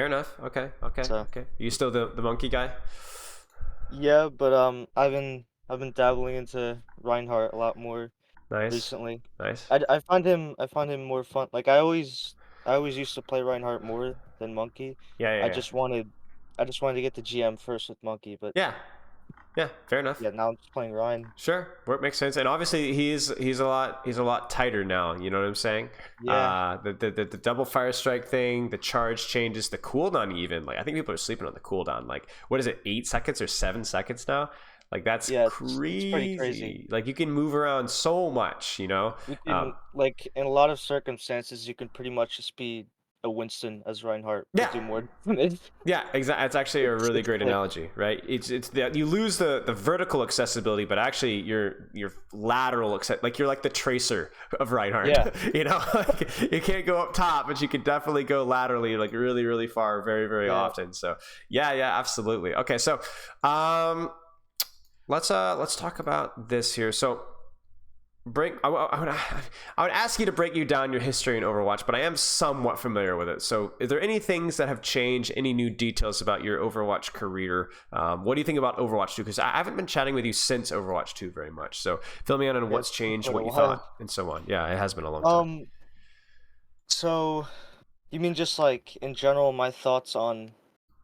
fair enough. Okay, okay, So okay. You still the monkey guy? yeah, but I've been dabbling into Reinhardt a lot more Nice, recently. nice. I find him more fun. Like I always used to play Reinhardt more than Monkey. Yeah, yeah, I yeah. just wanted I just wanted to get the GM first with Monkey, but Yeah, yeah. Fair enough. yeah, now I'm just playing Ryan. Sure, work makes sense, and obviously he's a lot tighter now. You know what I'm saying? Yeah. The double fire strike thing, the charge changes, the cooldown even. Like I think people are sleeping on the cooldown. Like what is it, 8 seconds or 7 seconds now? Like that's Yeah, it's pretty crazy. crazy. Like you can move around so much. You Um, can like in a lot of circumstances you can pretty much just be a Winston as Reinhardt, but yeah, do more damage. Yeah, exactly. It's actually a really It's great like analogy, right? It's that you lose the vertical accessibility, but actually your lateral like you're like the tracer of Reinhardt. yeah. Like you can't go up top, but you can definitely go laterally, like really really far, very very Yeah. often. So yeah, yeah, absolutely. Okay, so um, let's talk about this here. So I would ask you to break you down your history in Overwatch, but I am somewhat familiar with it. So, is there any things that have changed? Any new details about your Overwatch career? What do you think about Overwatch 2? Because I haven't been chatting with you since Overwatch 2 very much. So, fill me in on Yeah, what's it's been changed, quite a what you while. thought, and so on. Yeah, it has been a long time. Um, so you mean just like in general my thoughts on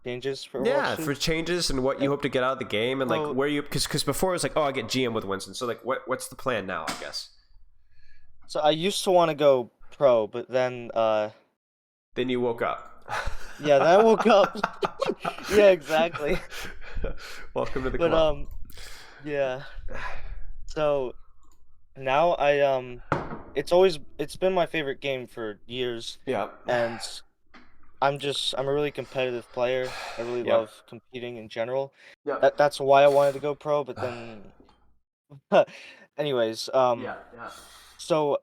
changes for Overwatch Yeah, 2? for changes and what Yeah. you hope to get out of the game, and like So where you because before it was like, oh, I get GM with Winston. So like, what's the plan now? I guess. so I used to want to go pro, but then Then you woke up. yeah, then I woke up. Yeah, exactly. Welcome to the But club. yeah. So now it's been my favorite game for years, Yeah. and I'm a really competitive player. I really Yep. love competing in general. Yep. That's why I wanted to go pro, but then anyways, Yeah. Yeah. so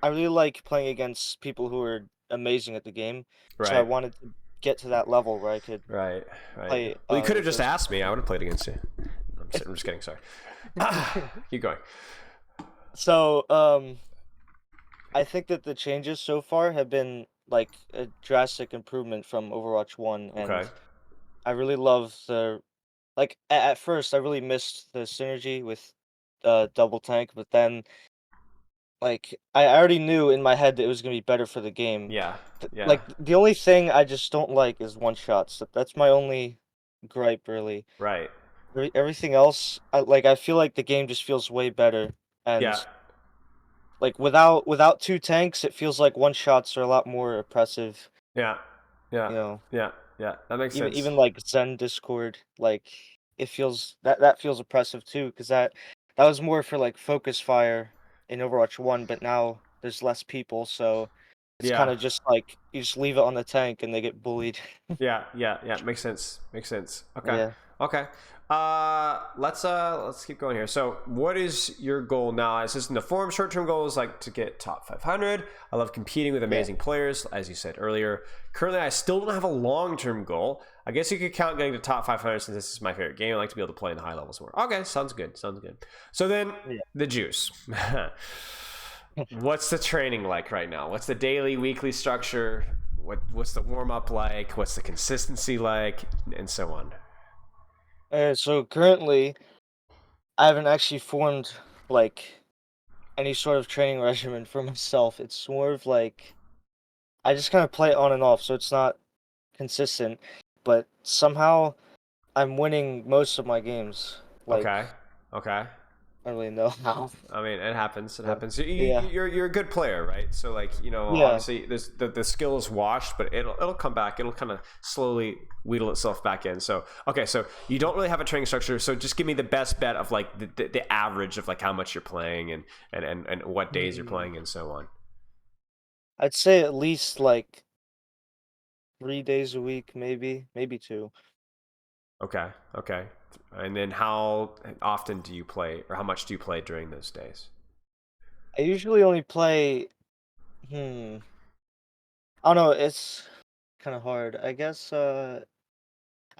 I really like playing against people who are amazing at the game. So I Right. wanted to get to that level where I could Right. Right. play Well, you could have with just those asked me. I people. would have played against you. I'm just kidding. Sorry. Keep going. So, I think that the changes so far have been like a drastic improvement from Overwatch 1, Okay. and I really love the like at first I really missed the synergy with double tank, but then like I already knew in my head that it was gonna be better for the game. Yeah. Yeah. Like the only thing I just don't like is one shots. That's my only gripe really. Right. Everything else, I feel like the game just feels way better, Yeah. and like without two tanks, it feels like one shots are a lot more oppressive. Yeah. Yeah. You know, Yeah. Yeah. That makes sense. even like Zen Discord, like it feels that feels oppressive too, because that was more for like focus fire in Overwatch 1, but now there's less people, so it's kind Yeah. of just like you just leave it on the tank and they get bullied. Yeah, yeah, yeah. Makes sense. Makes sense. Okay. Yeah. Okay. Let's keep going here. So what is your goal now? It says in the forum, short-term goal is like to get top 500. I love competing with Yeah. amazing players, as you said earlier. Currently, I still don't have a long-term goal. I guess you could count getting to top 500 since this is my favorite game. I like to be able to play in the high levels more. Okay, sounds good. Sounds good. So then Yeah. the juice. What's the training like right now? What's the daily, weekly structure? What's the warm up like? What's the consistency like, and so on? So currently, I haven't actually formed like any sort of training regimen for myself. It's more of like I just kind of play it on and off, so it's not consistent. But somehow I'm winning most of my games. Like Okay, okay. I don't really know how. I mean, it happens. It But happens. yeah, You're a good player, right? So like yeah. obviously the skill is washed, but it'll come back. It'll kind of slowly wheedle itself back in. So okay, so you don't really have a training structure. So just give me the best bet of like the average of like how much you're playing and what days you're Hmm. playing and so on. I'd say at least like 3 days a week, maybe two. Okay, okay. And then how often do you play, or how much do you play during those days? I usually only play. Hmm. I don't know. It's kind of hard. I guess. I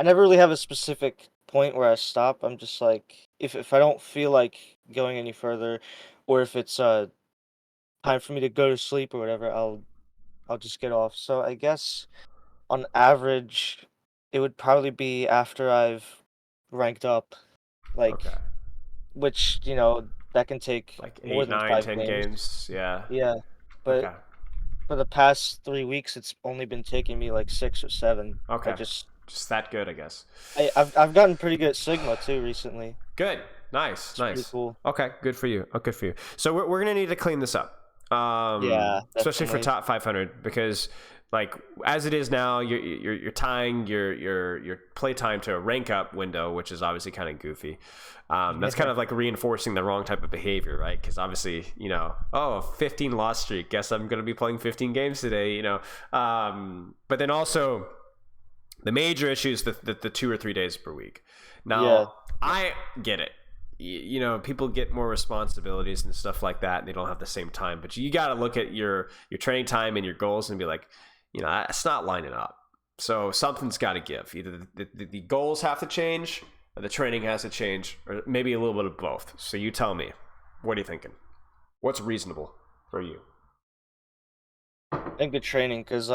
never really have a specific point where I stop. I'm just like if I don't feel like going any further, or if it's time for me to go to sleep or whatever, I'll just get off. So I guess on average, it would probably be after I've ranked up, Okay. like, which, that can take Like more eight, than nine, 5 ten games. games. Yeah. Yeah, but Okay. for the past 3 weeks, it's only been taking me, like, 6 or 7. Okay. Just that good, I guess. I've gotten pretty good at Sigma too recently. Good. Nice. It's pretty Nice. cool. Okay. Good for you. Oh, good for you. So we're gonna need to clean this up, Yeah, especially for definitely. top 500 because like as it is now, you're tying your play time to a rank up window, which is obviously kind of goofy. That's kind of like reinforcing the wrong type of behavior, right? Because obviously, 15 loss streak. Guess I'm gonna be playing 15 games today. But then also the major issue is the 2 or 3 days per week. Yeah, Now, I get it. People get more responsibilities and stuff like that, and they don't have the same time. But you got to look at your training time and your goals and be like, it's not lining up. So something's got to give. Either the goals have to change, or the training has to change, or maybe a little bit of both. So you tell me, what are you thinking? What's reasonable for you? and good training because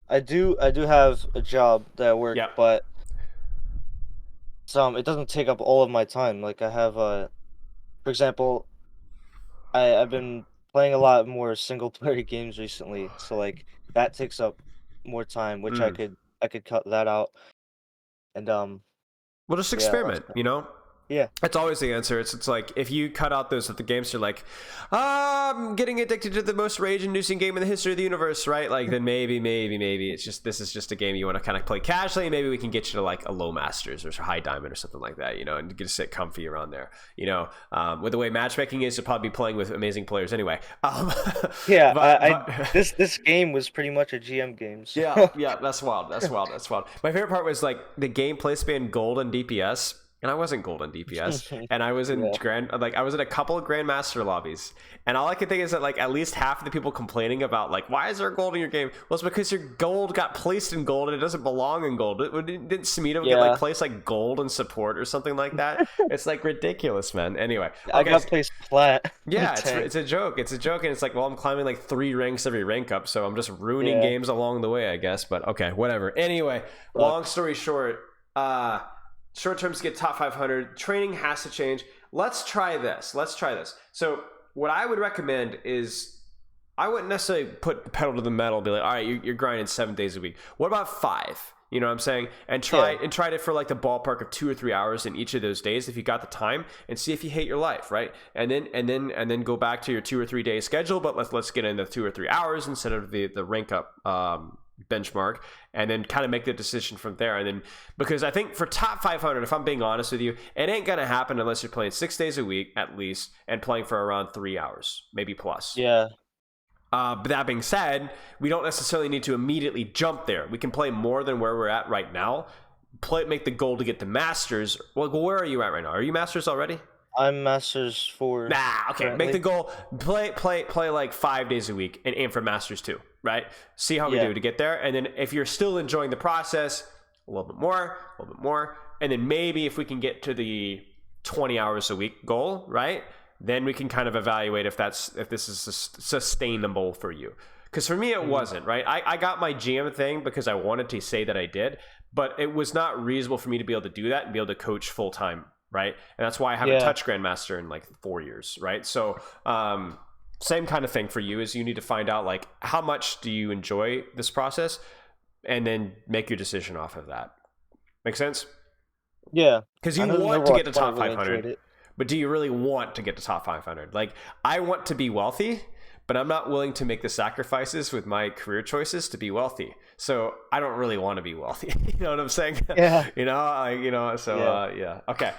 I do have a job that I work, Yeah. but it doesn't take up all of my time. Like I have for example, I've been playing a lot more single player games recently, so like that takes up more time, which I Mm. could I could cut that out, and Well, just yeah, experiment. yeah, That's always the answer. It's like if you cut out those at the games, you're like, I'm getting addicted to the most rage-inducing game in the history of the universe, right? Like then maybe it's just this is just a game you want to kind of play casually. Maybe we can get you to like a low masters or high diamond or something like that, and get to sit comfy around there. With the way matchmaking is, you'll probably be playing with amazing players anyway. yeah. But This game was pretty much a GM game, so yeah, that's wild. That's wild. That's wild. My favorite part was like the gameplay span gold and DPS. And I wasn't gold on DPS, and I was in yeah, I was in a couple of grandmaster lobbies, and all I could think is that like at least half of the people complaining about like why is there gold in your game? Well, it's because your gold got placed in gold and it doesn't belong in gold. Didn't Smito get like yeah. placed like gold in support or something like that? It's like ridiculous, man. Anyway, I okay, got placed flat in yeah, it's tank. it's a joke. It's a joke, and it's like, well, I'm climbing like 3 ranks every rank up, so I'm just ruining Yeah, games along the way, I guess. But okay, whatever. Anyway, long sucks. story short, short terms get top 500. Training has to change. Let's try this. So what I would recommend is I wouldn't necessarily put the pedal to the metal and be like, all right, you're grinding 7 days a week. What about 5? You know what I'm saying? And Yeah, try it for like the ballpark of 2 or 3 hours in each of those days if you got the time, and see if you hate your life, right? And then go back to your 2 or 3 day schedule, but let's get into 2 or 3 hours instead of the rank up benchmark, and then kind of make the decision from there. And then, because I think for top 500, if I'm being honest with you, it ain't gonna happen unless you're playing 6 days a week at least and playing for around 3 hours, maybe plus. yeah. But that being said, we don't necessarily need to immediately jump there. We can play more than where we're at right now. Make the goal to get to Masters. Well, where are you at right now? Are you Masters already? I'm Masters 4 Nah, okay. Make the currently. goal. Play like 5 days a week and aim for Masters 2, right? See how we Yeah, do to get there. And then if you're still enjoying the process, a little bit more. And then maybe if we can get to the 20 hours a week goal, right? Then we can kind of evaluate if this is sustainable for you. Because for me, it mhm, wasn't, right? I got my GM thing because I wanted to say that I did, but it was not reasonable for me to be able to do that and be able to coach full time, right? And that's why I haven't yeah, touched Grandmaster in like 4 years, right? So, same kind of thing for you is you need to find out like how much do you enjoy this process, and then make your decision off of that. Make sense? yeah. Because I you know in want to get Overwatch to 1 I top really 500, enjoyed it. but do you really want to get to top 500? Like, I want to be wealthy, but I'm not willing to make the sacrifices with my career choices to be wealthy. So I don't really want to be wealthy. You know what I'm saying? Yeah, So yeah, yeah. Okay.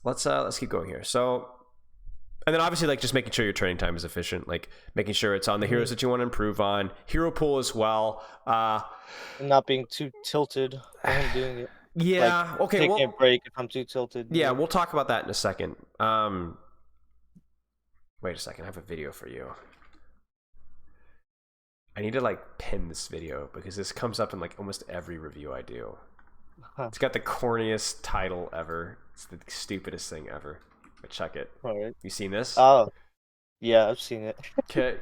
Let's keep going here. So, and then obviously like just making sure your training time is efficient, like making sure it's on the hmm heroes that you want to improve on, hero pool as well. and not being too tilted when I'm doing it. Like Yeah. Okay. taking a Well, break if I'm too tilted. yeah, we'll talk about that in a second. Wait a second. I have a video for you. I need to like pin this video because this comes up in like almost every review I do. Huh. It's got the corniest title ever. It's the stupidest thing ever. But check it. All right. You seen this? Oh, yeah, I've seen it. Okay.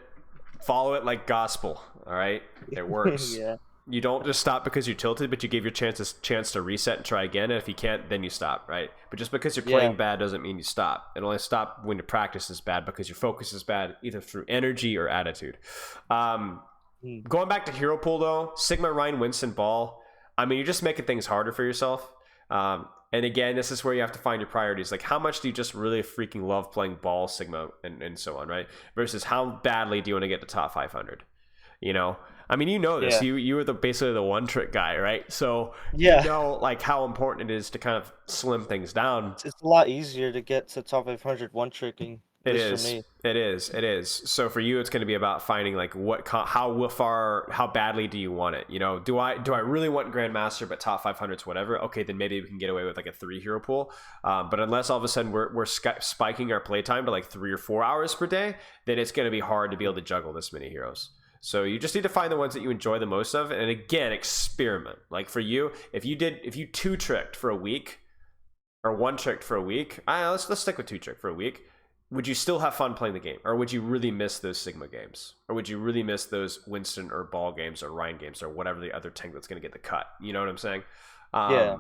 Follow it like gospel. All right, it works. Yeah, You don't just stop because you're tilted, but you give your chance to reset and try again. And if you can't, then you stop, right? But just because you're yeah, playing bad doesn't mean you stop. It only stop when your practice is bad because your focus is bad, either through energy or attitude. Um, mm, Going back to hero pool though, Sigma, Ryan, Winston, Ball. I mean, you're just making things harder for yourself. And again, this is where you have to find your priorities. Like, how much do you just really freaking love playing Ball, Sigma, and so on, right? Versus how badly do you want to get to top 500? You know, I mean, you know this. yeah, You were the basically the one trick guy, right? So you yeah. know like how important it is to kind of slim things down. It's a lot easier to get to top 500 one tricking, at It least for is. me. It is. It is. So for you, it's going to be about finding like how far, how badly do you want it? You know, do I really want Grandmaster, but top 500s, whatever? Okay, then maybe we can get away with like a 3 hero pool. But unless all of a sudden we're spiking our playtime to like 3 or 4 hours per day, then it's going to be hard to be able to juggle this many heroes. So you just need to find the ones that you enjoy the most of, and again, experiment. Like for you, if you 2 tricked for a week or 1 tricked for a week, let's stick with 2 trick for a week. Would you still have fun playing the game, or would you really miss those Sigma games, or would you really miss those Winston or Ball games or Ryan games or whatever the other tank that's going to get the cut? You know what I'm saying? Yeah,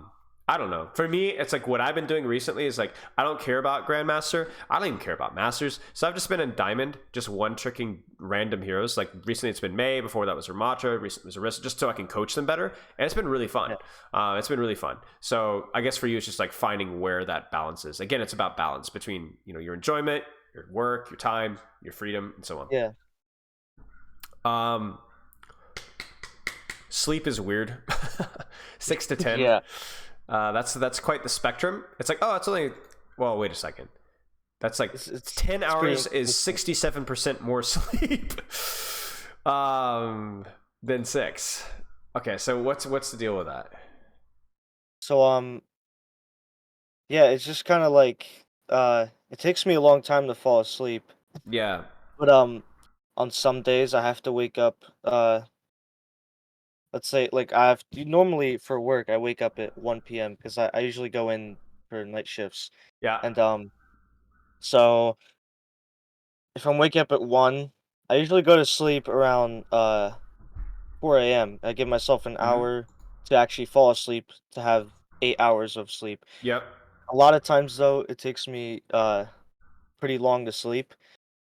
I don't know. For me, it's like what I've been doing recently is like I don't care about Grandmaster. I don't even care about Masters. So I've just been in Diamond, just one tricking random heroes. Like recently, it's been May. Before that was Ramatra. Recently it was Arista, just so I can coach them better. And it's been really fun. yeah, It's been really fun. So I guess for you, it's just like finding where that balance is. Again, it's about balance between your enjoyment, your work, your time, your freedom, and so yeah, on. Sleep is weird. 6 to 10. yeah. That's quite the spectrum. It's like, oh, it's only. Well, wait a second. That's like ten It's pretty hours is inconsistent. 67% more sleep than 6. Okay, so what's the deal with that? So yeah, it's just kind of like it takes me a long time to fall asleep, Yeah, but on some days I have to wake up let's say like normally for work I wake up at 1 p.m. because I usually go in for night shifts. yeah. And so if I'm waking up at 1, I usually go to sleep around 4 a.m. I give myself an Mm-hmm. hour to actually fall asleep to have 8 hours of sleep. Yep. A lot of times though, it takes me pretty long to sleep.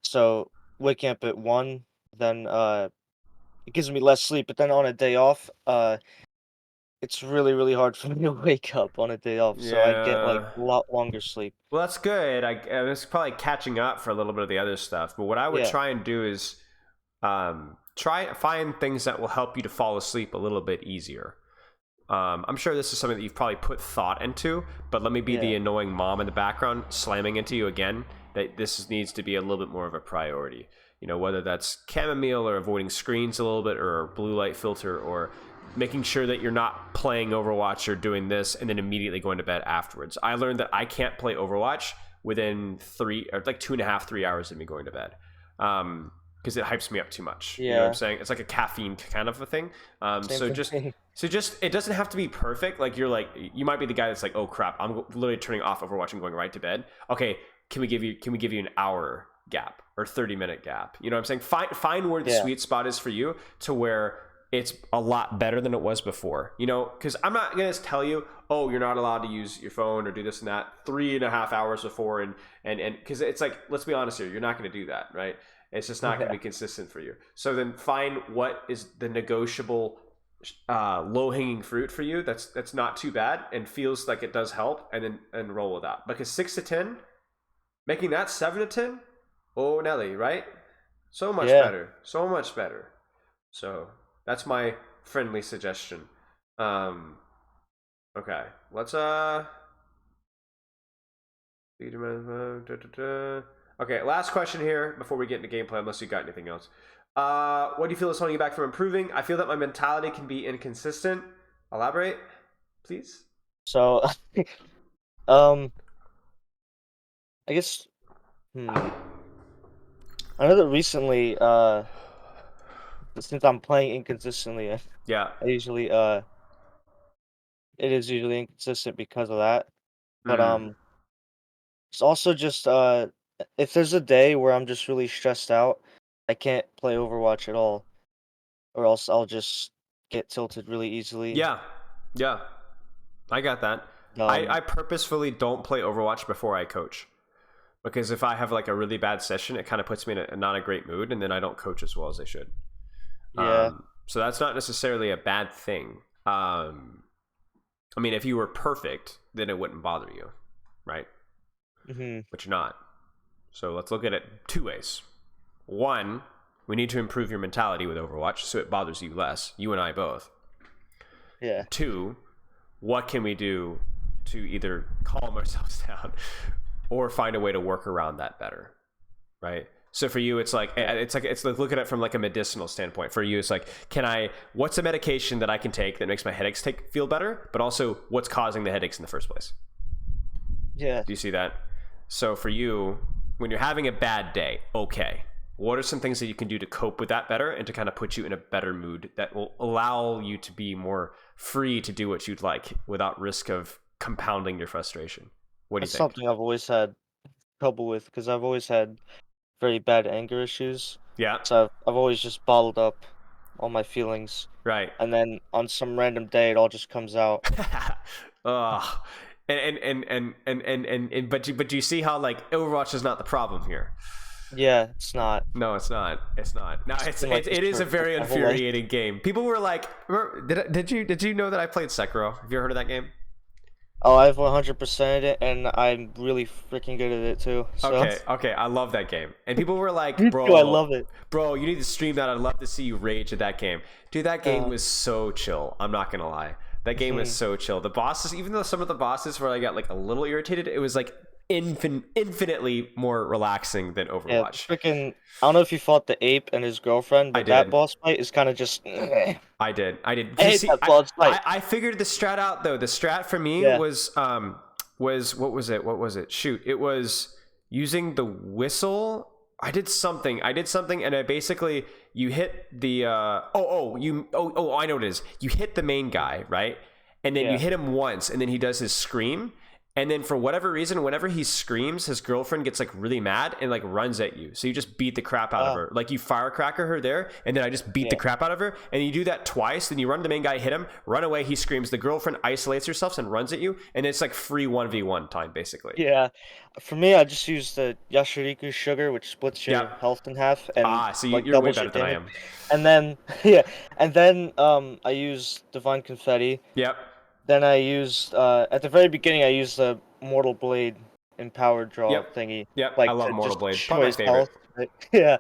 So waking up at 1, then it gives me less sleep. But then on a day off, it's really, really hard for me to wake up on a day off. So I get like Yeah. a lot longer sleep. Well, that's good. I was probably catching up for a little bit of the other stuff. But what I would Yeah, try and do is try find things that will help you to fall asleep a little bit easier. I'm sure this is something that you've probably put thought into, but let me be the yeah, annoying mom in the background slamming into you again that this needs to be a little bit more of a priority. Whether that's chamomile or avoiding screens a little bit or a blue light filter or making sure that you're not playing Overwatch or doing this and then immediately going to bed afterwards. I learned that I can't play Overwatch within 2.5, 3 hours of me going to bed. Because it hypes me up too much. You know what I'm yeah. saying? It's like a caffeine kind of a thing. Same So for just me. so just it doesn't have to be perfect. Like you might be the guy that's like, oh crap, I'm literally turning off Overwatch and going right to bed. Okay, can we give you an hour gap or 30-minute gap? You know what I'm saying? Find where the Yeah, sweet spot is for you to where it's a lot better than it was before. Because I'm not gonna tell you, oh, you're not allowed to use your phone or do this and that 3.5 hours before and because it's like, let's be honest here, you're not gonna do that, right? It's just not going to yeah, be consistent for you. So then find what is the negotiable low-hanging fruit for you that's not too bad and feels like it does help, and roll with that. Because 6 to 10, making that 7 to 10, oh Nelly, right? So much yeah. better, so much better. So that's my friendly suggestion. Um, okay, let's Okay, last question here before we get into gameplay, unless you got anything else. What do you feel is holding you back from improving? I feel that my mentality can be inconsistent. Elaborate, please. So um, I guess I know that recently since I'm playing inconsistently, Yeah. I usually it is usually inconsistent because of that. But Mm. it's also just if there's a day where I'm just really stressed out, I can't play Overwatch at all, or else I'll just get tilted really easily. Yeah, yeah, I got that. I Um, purposefully don't play Overwatch before I coach, because if I have like a really bad session, it kind of puts me in a not a great mood, and then I don't coach as well as I should. yeah. So that's not necessarily a bad thing. I mean, if you were perfect, then it wouldn't bother you, right? Hmm. But you're not. So let's look at it two ways. One, we need to improve your mentality with Overwatch so it bothers you less. You and I both. Yeah. Two, what can we do to either calm ourselves down or find a way to work around that better, right? So for you, it's like look at it from like a medicinal standpoint. For you, it's like, what's a medication that I can take that makes my headaches feel better, but also what's causing the headaches in the first place? Yeah. Do you see that? So for you, when you're having a bad day, okay, what are some things that you can do to cope with that better and to kind of put you in a better mood that will allow you to be more free to do what you'd like without risk of compounding your frustration? What do you That's think? something I've always had trouble with because I've always had very bad anger issues. Yeah, So I've always just bottled up all my feelings, right. and then on some random day, it all just comes out. Ugh. But you see how like Overwatch is not the problem here. Yeah, it's not. No, it's not. It's not. Now It's been like this it is for a very my whole life. infuriating game. People were like, did you know that I played Sekiro? Have you ever heard of that game? Oh, I've 100%ed it, and I'm really freaking good at it too. So, Okay, I love that game. And people were like, me too. I love it. bro, you need to stream that. I'd love to see you rage at that game. Dude, that game Uh, was so chill. I'm not gonna lie. That game was mhm. so chill. The bosses, even though some of the bosses where I got like a little irritated, it was like infinitely more relaxing than Yeah, Overwatch. freaking. I don't know if you fought the ape and his girlfriend, I but that did. boss fight is kind of just. I I did. You hate see, that boss fight. I figured the strat out though. The strat for me Yeah. was what was it? What was it? Shoot, it was using the whistle. I did something, and I basically you hit the I know what it is. You hit the main guy, right? And then you Yeah. hit him once, and then he does his scream. And then for whatever reason, whenever he screams, his girlfriend gets like really mad and like runs at you. So you just beat the crap out of her. Like you firecracker her there, and then I just beat the Yeah. crap out of her. And you do that twice, then you run to the main guy, hit him, run away, he screams, the girlfriend isolates herself and runs at you, and it's like free 1v1 time basically. Yeah. For me, I just use the Yashiriku sugar, which splits your Yep. health in half and So like you're way doubles your better than I damage. am. And then yeah, and then I use Divine Confetti. Yep. Then I used at the very beginning I used the Mortal Blade empowered draw Yep. thingy, Yep. I like love to Mortal just Blade. destroy Probably my his favorite. health. Right? Yeah.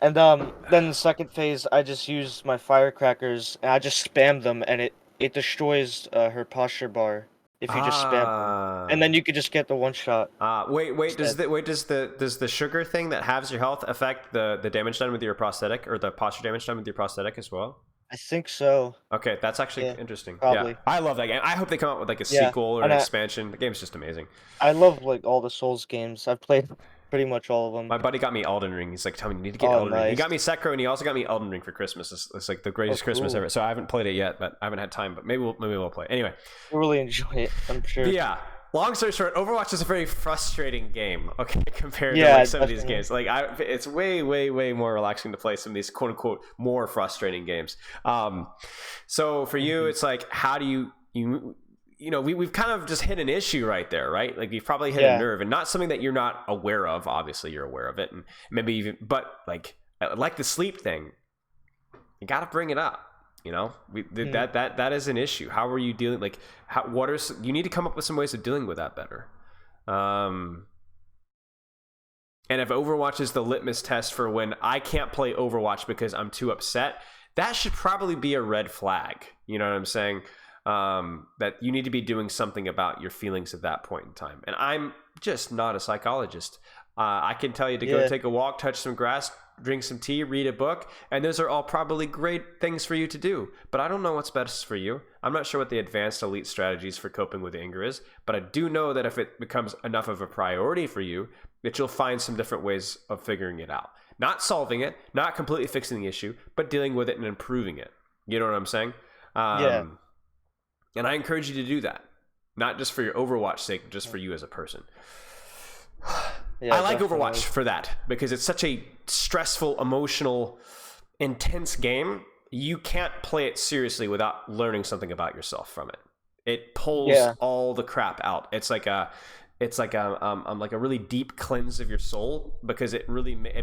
And then the second phase I just used my firecrackers and I just spammed them and it destroys her posture bar if you just spam them. And then you could just get the one shot Wait. instead. Does the sugar thing that halves your health affect the damage done with your prosthetic or the posture damage done with your prosthetic as well? I think so. Okay, that's actually Yeah, interesting. Yeah, probably. I love that game. I hope they come out with like a Yeah. sequel or an And expansion. The game's just amazing. I love like all the Souls games. I've played pretty much all of them. My buddy got me Elden Ring. He's like, "Tell me, you need to get Oh, Elden Ring." He nice. got me Sekiro, and he also got me Elden Ring for Christmas. It's like the Oh, greatest Christmas cool. ever. So I haven't played it yet, but I haven't had time. But maybe we'll play. Anyway, I really enjoy it, I'm but sure. yeah. Long story short, Overwatch is a very frustrating game. Okay, compared to Yeah, like some of these definitely. games, it's way more relaxing to play some of these quote unquote more frustrating games. So for you, Mhm. it's like, how do you know, we've kind of just hit an issue right there, right? Like we've probably hit a Yeah. nerve, and not something that you're not aware of. Obviously, you're aware of it, and maybe even, but like the sleep thing, you got to bring it up. You know, Mhm. that is an issue. How are you dealing? Like, you need to come up with some ways of dealing with that better. Um, and if Overwatch is the litmus test for when I can't play Overwatch because I'm too upset, that should probably be a red flag. You know what I'm saying? That you need to be doing something about your feelings at that point in time. And I'm just not a psychologist. I can tell you to go Yeah. take a walk, touch some grass, drink some tea, read a book, and those are all probably great things for you to do. But I don't know what's best for you. I'm not sure what the advanced elite strategies for coping with anger is, but I do know that if it becomes enough of a priority for you, that you'll find some different ways of figuring it out. Not solving it, not completely fixing the issue, but dealing with it and improving it. You know what I'm saying? Yeah. And I encourage you to do that, not just for your Overwatch sake, but just for you as a person. I Yeah, like Overwatch definitely. for that because it's such a stressful, emotional, intense game. You can't play it seriously without learning something about yourself from it. It pulls Yeah. all the crap out. It's like a really deep cleanse of your soul because it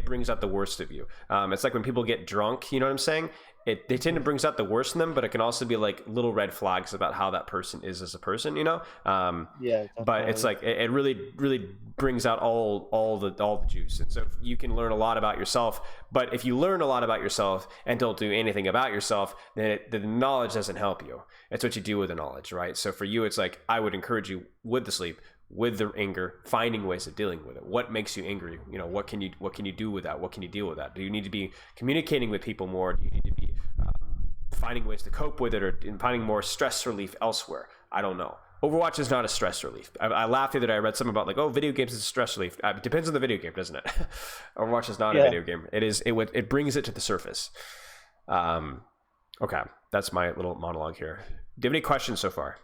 brings out the worst of you. It's like when people get drunk. You know what I'm saying? They tend to Mhm. brings out the worst in them, but it can also be like little red flags about how that person is as a person. Yeah, But it's definitely. like it really brings out all the juice. And so you can learn a lot about yourself. But if you learn a lot about yourself and don't do anything about yourself, then the knowledge doesn't help you. It's what you do with the knowledge, right? So for you, it's like I would encourage you with the sleep, with the anger, finding ways of dealing with it. What makes you angry? What can you do with that? What can you deal with that? Do you need to be communicating with people more? Do you need to be finding ways to cope with it, or finding more stress relief elsewhere? I don't know. Overwatch is not a stress relief. I laughed the other day. I read something about like, oh, video games is a stress relief. It depends on the video game, doesn't it? Overwatch is not a Yeah. video game. It is. It brings it to the surface. Um, okay, that's my little monologue here. Do you have any questions so far?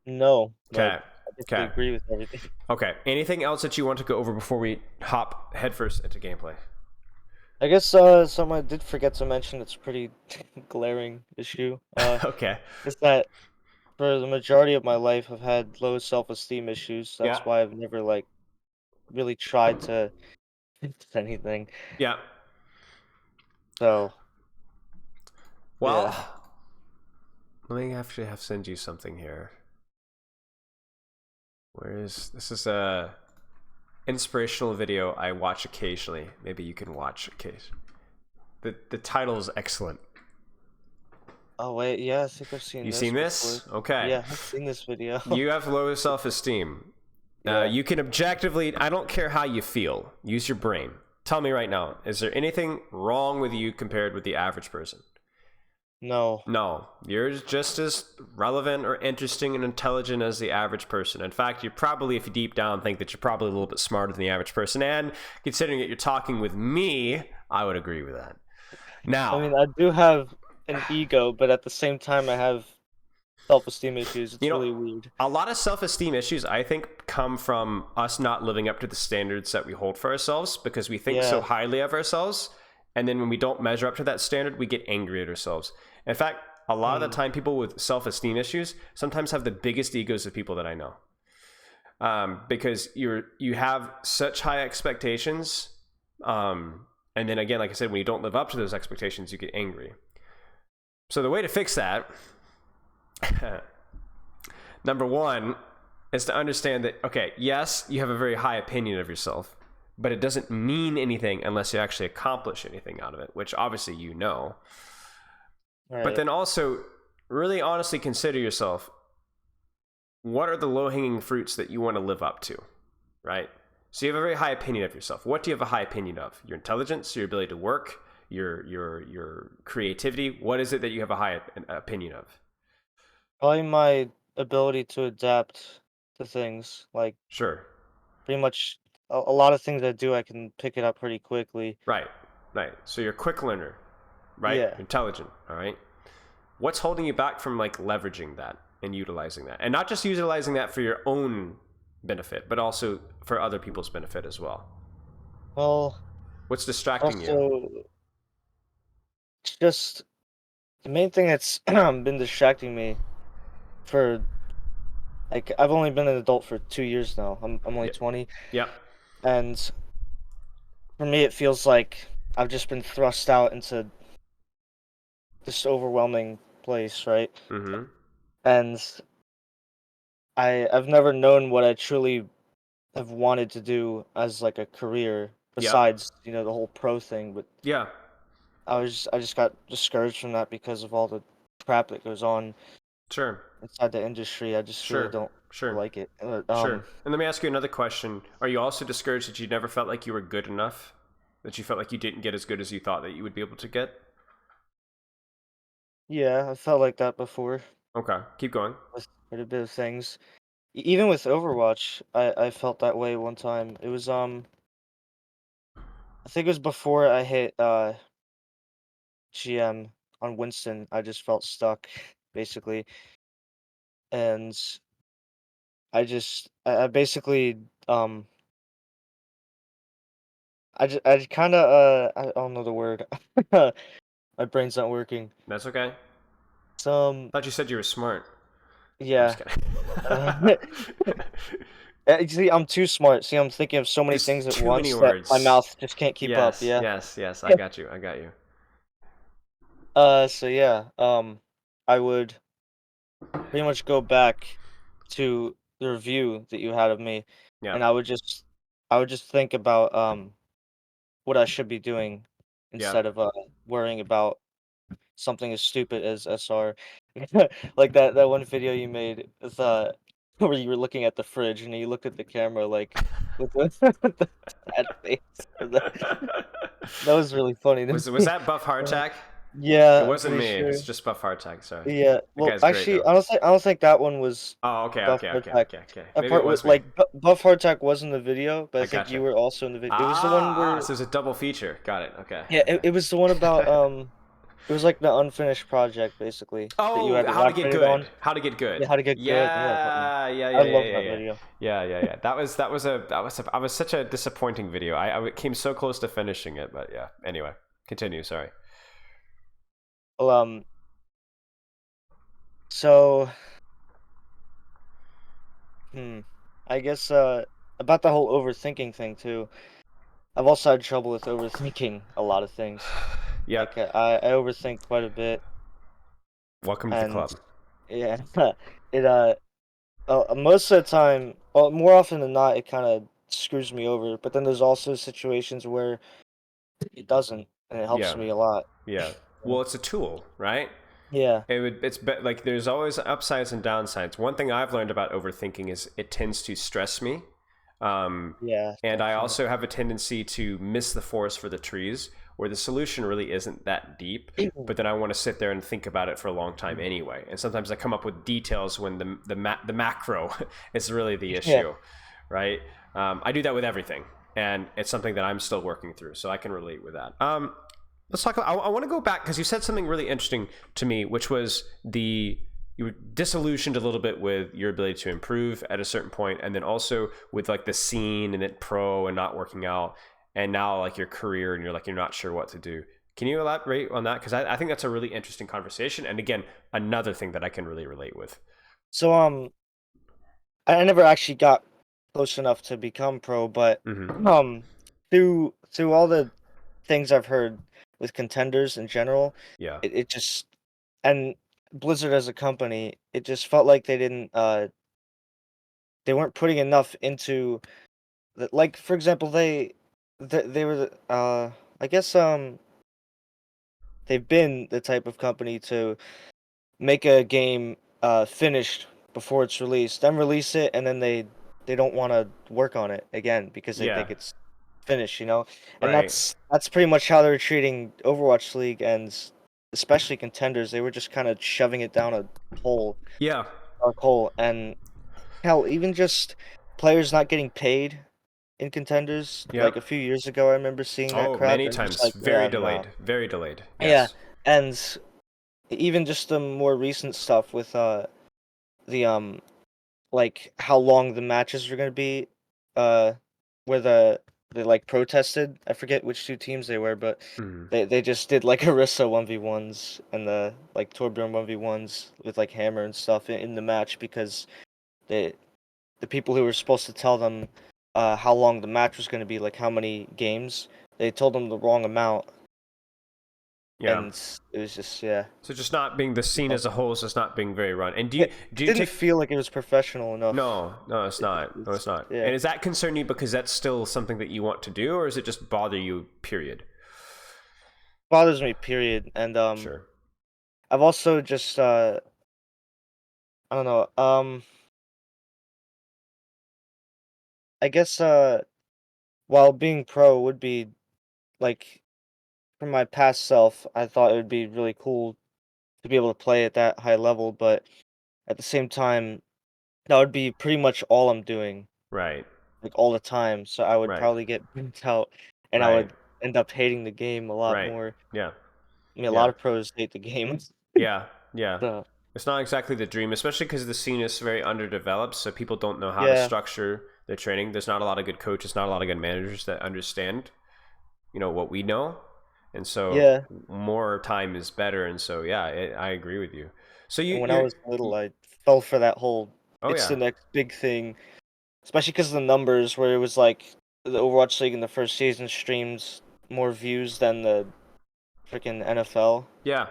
No, but Okay. I definitely Okay. agree with everything. Okay. Anything else that you want to go over before we hop headfirst into gameplay? I guess something I did forget to mention that's pretty glaring issue. Okay. Is that for the majority of my life I've had low self-esteem issues. Yeah. That's why I've never like really tried to fix anything. Yeah. So Well, yeah. let me actually have send you something here. Where is this? Is a inspirational video I watch occasionally. Maybe you can watch occasionally. The title is excellent. Oh wait, yeah, I think I've seen You this seen before. this? Okay. Yeah, I've seen this video. You have low self-esteem. Yeah. You can objectively, I don't care how you feel, use your brain. Tell me right now, is there anything wrong with you compared with the average person? No. No, you're just as relevant or interesting and intelligent as the average person. In fact, you probably, if you deep down think that you're probably a little bit smarter than the average person. And considering that you're talking with me, I would agree with that. I Now, mean, I do have an ego, but at the same time I have self-esteem issues. you It's know, really weird. a lot of self-esteem issues, I think, come from us not living up to the standards that we hold for ourselves because we think so Yeah. highly of ourselves. And then when we don't measure up to that standard, we get angry at ourselves. In fact, a lot of the Hmm. time, people with self-esteem issues sometimes have the biggest egos of people that I know, because you have such high expectations, and then again, like I said, when you don't live up to those expectations, you get angry. So the way to fix that, number one, is to understand that, okay, yes, you have a very high opinion of yourself, but it doesn't mean anything unless you actually accomplish anything out of it, which obviously you know. But Right. then also really honestly consider yourself, what are the low-hanging fruits that you want to live up to, right? So you have a very high opinion of yourself. What do you have a high opinion of? Your intelligence, your ability to work, your creativity. What is it that you have a high opinion of? Probably my ability to adapt to things. Like Sure. pretty much a lot of things I do, I can pick it up pretty quickly. Right. Right. So you're a quick learner, right? Yeah. Intelligent, all right? What's holding you back from like leveraging that and utilizing that? And not just utilizing that for your own benefit, but also for other people's benefit as well. Well, What's distracting you? also it's just the main thing that's been distracting me for like I've only been an adult for 2 years now. I'm only Yeah. 20, Yep. and for me it feels like I've just been thrust out into this overwhelming place, right? Mm-hmm. And I've never known what I truly have wanted to do as like a career Yep. besides, the whole pro thing, but Yeah. I just got discouraged from that because of all the crap that goes on Sure. inside the industry. I just really Sure. don't Sure. like it. Sure. And let me ask you another question. Are you also discouraged that you never felt like you were good enough? That you felt like you didn't get as good as you thought that you would be able to get? Yeah, I felt like that before Okay. Keep going. with quite a bit of things. Even with Overwatch, I felt that way one time. It was I think it was before I hit GM on Winston. I just felt stuck basically, and I basically I kind of I don't know the word. My brain's not working. That's okay. Some Thought you said you were smart. I'm just yeah. kidding. Uh, see, I'm too smart. See, I'm thinking of so many It's things at too many once that my words. mouth just can't keep up. Yes, Yeah. yes, yes. I got you. I got you. So yeah. I would pretty much go back to the review that you had of me, Yeah, and I would just think about what I should be doing yeah. instead of worrying about something as stupid as SR. Like that one video you made with where you were looking at the fridge and you looked at the camera like with the, with the sad face. That was really funny to Was me. that Buff Uh, Hardtack? It yeah, I'm wasn't pretty me. sure. It's just Buff Hardtack. Sorry. Yeah. That Well, guy's great actually, though. I don't think that one was Oh, okay, Buff okay, okay, Hardtack. okay, okay. Maybe it Apart with was me. like Buff Hardtack was in the video, but I I think you gotcha. were also in the video. It was the one where So it's a double feature. Got it. Okay, yeah, it was the one about okay. it was like the unfinished project basically that you Oh, had how to get elaborated good. on. How to get good. Yeah, how to get good. Yeah, I love that Yeah. video. Yeah. I was such a disappointing video. I came so close to finishing it, but yeah. Anyway, continue. Sorry. Well, so hmm, I guess about the whole overthinking thing too. I've also had trouble with overthinking a lot of things. Yeah. Like I overthink quite a bit, Welcome to the and club. yeah, it most of the time, well, more often than not, it kind of screws me over. But then there's also situations where it doesn't, and it helps Yeah. me a lot. Yeah. Yeah. Well, it's a tool, right? Yeah. Like there's always upsides and downsides. One thing I've learned about overthinking is it tends to stress me. Yeah, And I definitely. also have a tendency to miss the forest for the trees, where the solution really isn't that deep. But then I want to sit there and think about it for a long time anyway. And sometimes I come up with details when the macro is really the Yeah. issue, right? I do that with everything, and it's something that I'm still working through, so I can relate with that. Let's talk about. I want to go back because you said something really interesting to me, which was you were disillusioned a little bit with your ability to improve at a certain point, and then also with like the scene and it pro and not working out, and now like your career and you're not sure what to do. Can you elaborate on that? Because I think that's a really interesting conversation, and again, another thing that I can really relate with. So I never actually got close enough to become pro, but Mm-hmm. through all the things I've heard with contenders in general, Yeah. it just and Blizzard as a company, it just felt like they weren't putting enough into like for example they were I guess they've been the type of company to make a game finished before it's released, then release it, and then they don't want to work on it again because they Yeah. think it's finished, you know. And Right. that's pretty much how they're treating Overwatch League and especially contenders. They were just kind of shoving it down a hole, Yeah. dark hole, and hell, even just players not getting paid in contenders. Yeah. Like a few years ago, I remember seeing that Oh, crap, many and just times. like, Very yeah, no, delayed. Very delayed. yeah, Yes. and even just the more recent stuff with the like how long the matches were gonna be, uh, where they like protested. I forget which two teams they were, but Mm. they just did like Orisa 1v1s and the like Torbjorn 1v1s with like Hammer and stuff in the match because they the people who were supposed to tell them how long the match was gonna be, like how many games, they told them the wrong amount, Yeah. and it was just yeah. So just not being the scene as a whole is just not being very run. And It, do it you didn't take feel like it was professional enough. no, no, it's not. No, it's not. Yeah, And does that concern you because that's still something that you want to do, or is it just bother you, period? bothers me. Period. And Sure. I've also just I don't know. I guess while being pro would be like from my past self, I thought it would be really cool to be able to play at that high level, but at the same time, that would be pretty much all I'm doing, Right. like all the time. So I would Right. probably get burnt out, and I Right. would end up hating the game a lot Right. more. Yeah. I mean, a lot Yeah. of pros hate the game. Yeah. Yeah. So It's not exactly the dream, especially because the scene is very underdeveloped, so people don't know how to yeah, structure their training. There's not a lot of good coaches, not a lot of good managers that understand what we know, and so Yeah. more time is better. And so yeah, I agree with you. So And when I you're was little, I fell for that whole oh it's yeah, the next big thing, especially because of the numbers where it was like the Overwatch League in the first season streams more views than the freaking NFL. yeah,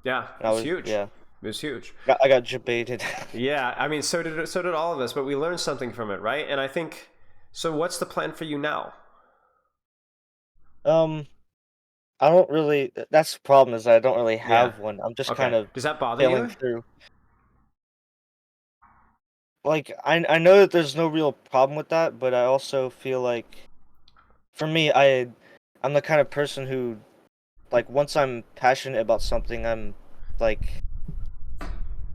yeah. And I was, yeah, It was huge. I got debated. Yeah, I mean, so did all of us, but we learned something from it, right? And I think so. What's the plan for you now? um, I don't really. That's the problem is I don't really Yeah. have one. I'm just kind Okay. of Does that bother sailing you? through. Like I know that there's no real problem with that, but I also feel like for me, I'm the kind of person who like once I'm passionate about something, like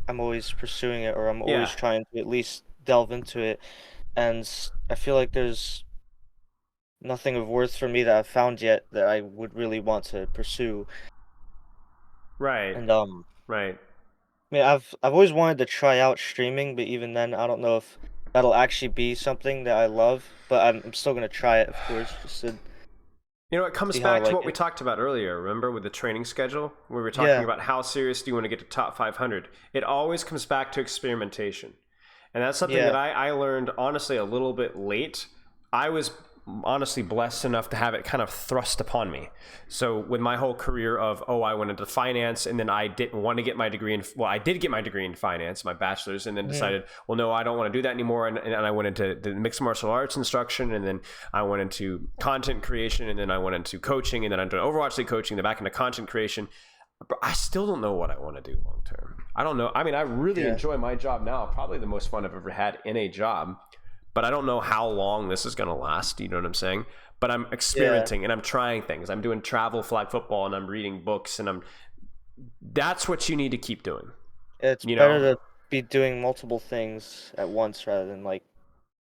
I'm always pursuing it or I'm always Yeah. trying to at least delve into it. And I feel like there's nothing of worth for me that I've found yet that I would really want to pursue. Right. And Right. I mean, I've always wanted to try out streaming, but even then, I don't know if that'll actually be something that I love. But I'm still gonna try it, of course, just to It comes see how I back to like what we it. talked about earlier. Remember with the training schedule? We were talking Yeah, about how serious do you want to get to top 500? It always comes back to experimentation. And that's something that yeah, I learned honestly a little bit late. I was honestly blessed enough to have it kind of thrust upon me. So with my whole career of, I went into finance and then I didn't want to get my degree in, well, I did get my degree in finance, my bachelor's, and then mhm, decided, well, no, I don't want to do that anymore. And I went into the mixed martial arts instruction, and then I went into content creation, and then I went into coaching, and then I did Overwatch League coaching, then back into content creation. But I still don't know what I want to do long term. I don't know. I mean, I really yeah, enjoy my job now, probably the most fun I've ever had in a job, but I don't know how long this is going to last. You know what I'm saying? But I'm yeah. experimenting and I'm trying things. I'm doing travel flag football and I'm reading books and that's what you need to keep doing. It's You better know? to be doing multiple things at once rather than like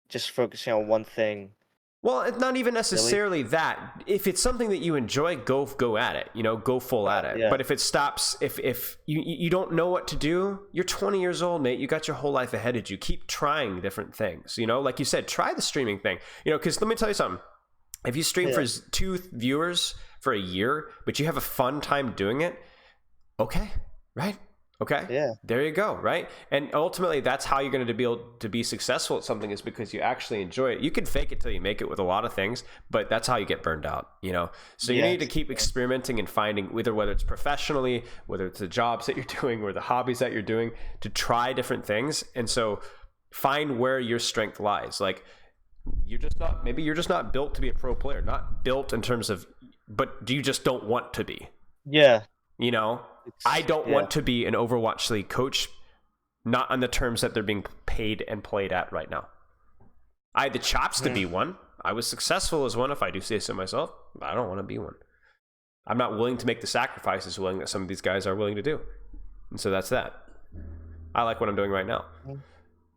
just focusing on one thing. Well, it's not even Really? necessarily that. If it's something that you enjoy, go at it. Go full at it. Yeah, But if it stops, if you don't know what to do, you're 20 years old, mate. You got your whole life ahead of you. Keep trying different things. Like you said, try the streaming thing. Because let me tell you something. If you stream yeah, for 2 viewers for a year, but you have a fun time doing it, okay, right? Okay, yeah, there you go, right? And ultimately, that's how you're going to be able to be successful at something is because you actually enjoy it. You can fake it till you make it with a lot of things, but that's how you get burned out. So you need to yes, keep yeah, experimenting and finding whether it's professionally, whether it's the jobs that you're doing or the hobbies that you're doing, to try different things. And so find where your strength lies. Like you're just not built to be a pro player, not built in terms of, but you just don't want to be. yeah. You know, I don't Yeah, want to be an Overwatch League coach, not on the terms that they're being paid and played at right now. I had the chops to mhm, be one. I was successful as one, if I do say so myself. But I don't want to be one. I'm not willing to make the sacrifices willing that some of these guys are willing to do. And so that's that. I like what I'm doing right now. mhm,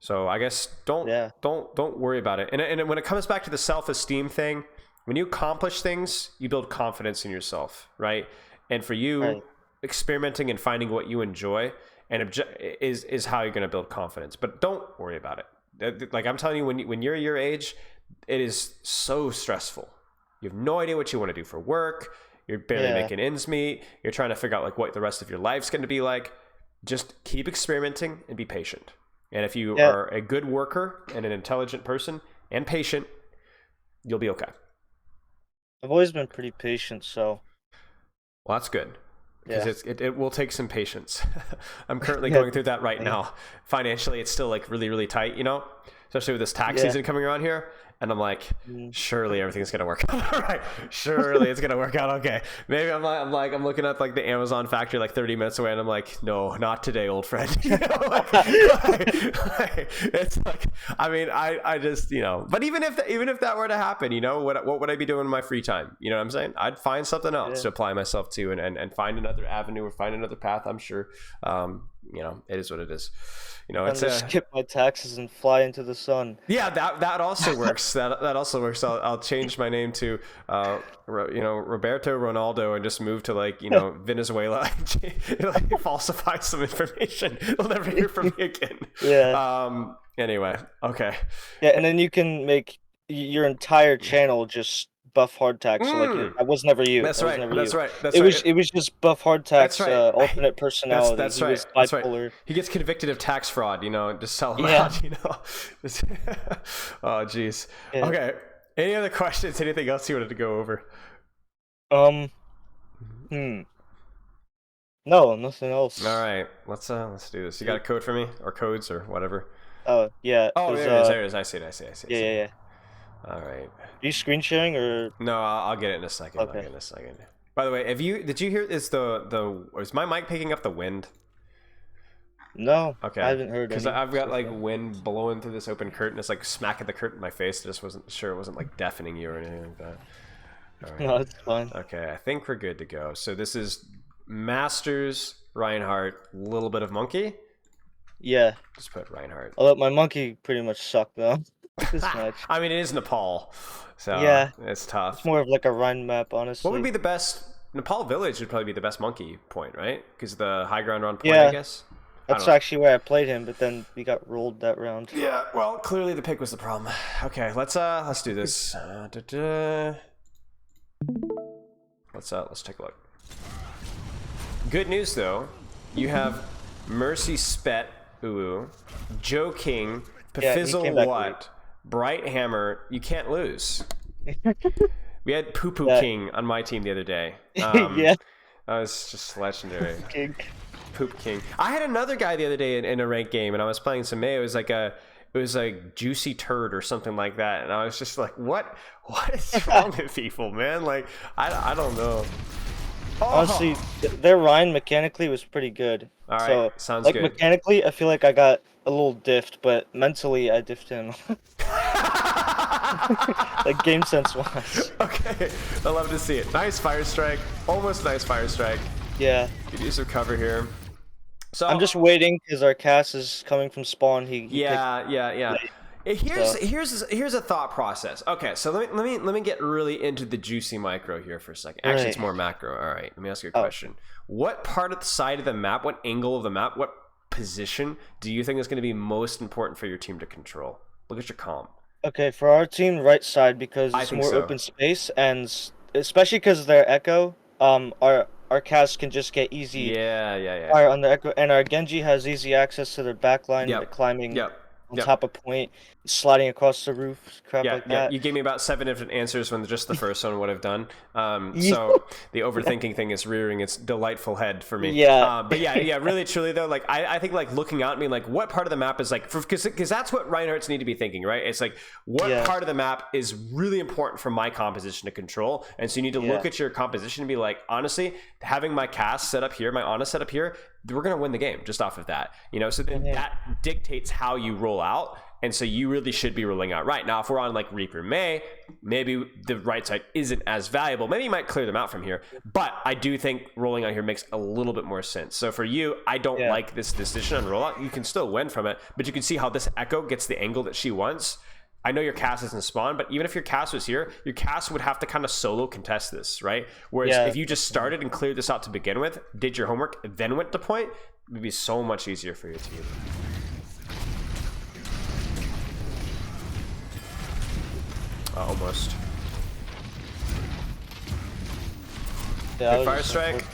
So I guess don't yeah, don't don't worry about it. And when it comes back to the self-esteem thing, when you accomplish things, you build confidence in yourself, right? And for you, right. experimenting and finding what you enjoy is how you're going to build confidence. But don't worry about it. Like I'm telling you, when you're your age, it is so stressful. You have no idea what you want to do for work. You're barely Yeah, making ends meet. You're trying to figure out like what the rest of your life's going to be like. Just keep experimenting and be patient. And if you yeah. are a good worker and an intelligent person and patient, you'll be okay. I've always been pretty patient, so Well, that's good because yeah, it will take some patience. I'm currently yeah, going through that right definitely. now. Financially, it's still like really, really tight, especially with this tax Yeah, season coming around here. And I'm like, mm, surely everything's gonna work out. Right? Surely it's gonna work out okay. Maybe I'm looking up like the Amazon factory like 30 minutes away, and I'm like, no, not today, old friend. It's like, I mean, I just But even if that were to happen, what would I be doing in my free time? You know what I'm saying? I'd find something else yeah. to apply myself to, and find another avenue or find another path. I'm sure. It is what it is. And It's just skip my taxes and fly into the sun. yeah, that also works. That also works. I'll change my name to Roberto Ronaldo and just move to Venezuela and like, falsify some information. They'll never hear from me again. Yeah, Anyway, okay. yeah, and then you can make your entire channel just buff hardtack. So like that was never you. That's That was right. never That's you. right. That's It right. was just buff That's hardtack's right. alternate personality. That's He right. was That's right. bipolar. He gets convicted of tax fraud, just sell them Yeah. out, Oh, jeez. Yeah. Okay. Any other questions? Anything else you wanted to go over? No, nothing else. All right. Let's do this. You got a code for me, or codes, or whatever? Oh yeah. Oh, there it is. There it is. I see it. I see it. Yeah. All right. Are you screen sharing or? No, I'll get it in a second. Okay. I'll get it in a second. By the way, did you hear? Is my mic picking up the wind? No. Okay. I haven't heard. Because I've got like wind blowing through this open curtain. It's like smacking the curtain in my face. I just wasn't sure it wasn't like deafening you or anything like that. All right. No, it's fine. Okay, I think we're good to go. So this is Masters, Reinhardt, a little bit of Monkey. Yeah. Just put Reinhardt. Although my monkey pretty much sucked though. This match. I mean, it is Nepal, so Yeah. it's tough. It's more of like a Rhine map, honestly. What would be the best? Nepal Village would probably be the best monkey point, right? Because the high ground on point, Yeah. I guess. That's actually where I played him, but then we got rolled that round. Yeah, well, clearly the pick was the problem. Okay, let's do this. Let's take a look. Good news though, you have Mercy Spet, Joe King, Pafizzle What, Bright Hammer. You can't lose. We had Poo Poo King on my team the other day. Yeah. That was just legendary. King. Poop King. I had another guy the other day in a ranked game, and I was playing some May. It was a juicy turd or something like that, and I was just like, what is wrong with people, man? Like, I don't know. Oh. Honestly, their Rhine mechanically was pretty good. All right, so, sounds like, good. Mechanically, I feel like I got a little diffed, but mentally, I diffed him. Like, game sense wise. Okay, I love to see it. Nice fire strike. Almost nice fire strike. Yeah. Could use some cover here. So I'm just waiting because our cast is coming from spawn. Yeah. Here's a thought process. Okay, so let me get really into the juicy micro here for a second. Actually, it's more macro. All right, let me ask you a question. What part of the side of the map, what angle of the map, what position do you think is going to be most important for your team to control? Look at your comp. Okay, for our team, right side, because it's more open space, and especially because of their echo, our cast can just get easy fire on the echo, and our Genji has easy access to their backline, climbing on top of point, sliding across the roof, crap like that. You gave me about 7 different answers when just the first one would have done. So the overthinking thing is rearing its delightful head for me. But really truly though, like I think like looking out, I mean, like what part of the map is like, because that's what Reinhardts need to be thinking, right? It's like what part of the map is really important for my composition to control, and so you need to look at your composition and be like, honestly, having my cast set up here, my Ana set up here, we're gonna win the game just off of that, so then that dictates how you roll out. And so you really should be rolling out right. Now, if we're on like Reaper May, maybe the right side isn't as valuable. Maybe you might clear them out from here. But I do think rolling out here makes a little bit more sense. So for you, I don't like this decision on rollout. You can still win from it, but you can see how this Echo gets the angle that she wants. I know your cast isn't spawn, but even if your cast was here, your cast would have to kind of solo contest this, right? Whereas if you just started and cleared this out to begin with, did your homework, then went to point, it would be so much easier for your team. Almost. Good fire strike.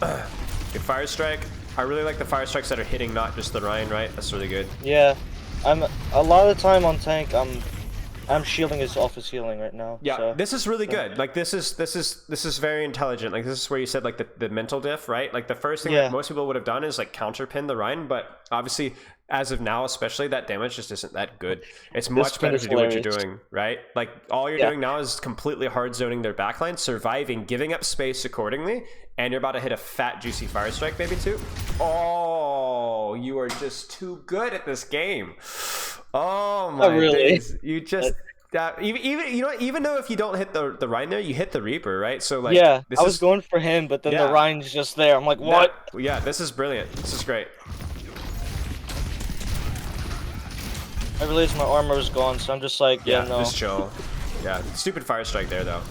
Good fire strike. I really like the fire strikes that are hitting, not just the Ryan, right? That's really good. Yeah, I'm a lot of the time on tank. I'm shielding his off his healing right now. Yeah, so. This is really good. Like this is very intelligent. Like this is where you said like the mental diff, right? Like the first thing that most people would have done is like counterpin the Ryan, but obviously as of now, especially, that damage just isn't that good. It's much better to do what you're doing, right? Like all you're doing now is completely hard zoning their backline, surviving, giving up space accordingly, and you're about to hit a fat juicy fire strike maybe too. Oh, you are just too good at this game. Oh my days. You just even though if you don't hit the Rhine there, you hit the Reaper, right? So like I was going for him, but then the Rhine's just there. I'm like, what? This is brilliant. This is great. I realized my armor was gone, so I'm just like, no. Just chill. Stupid fire strike there though.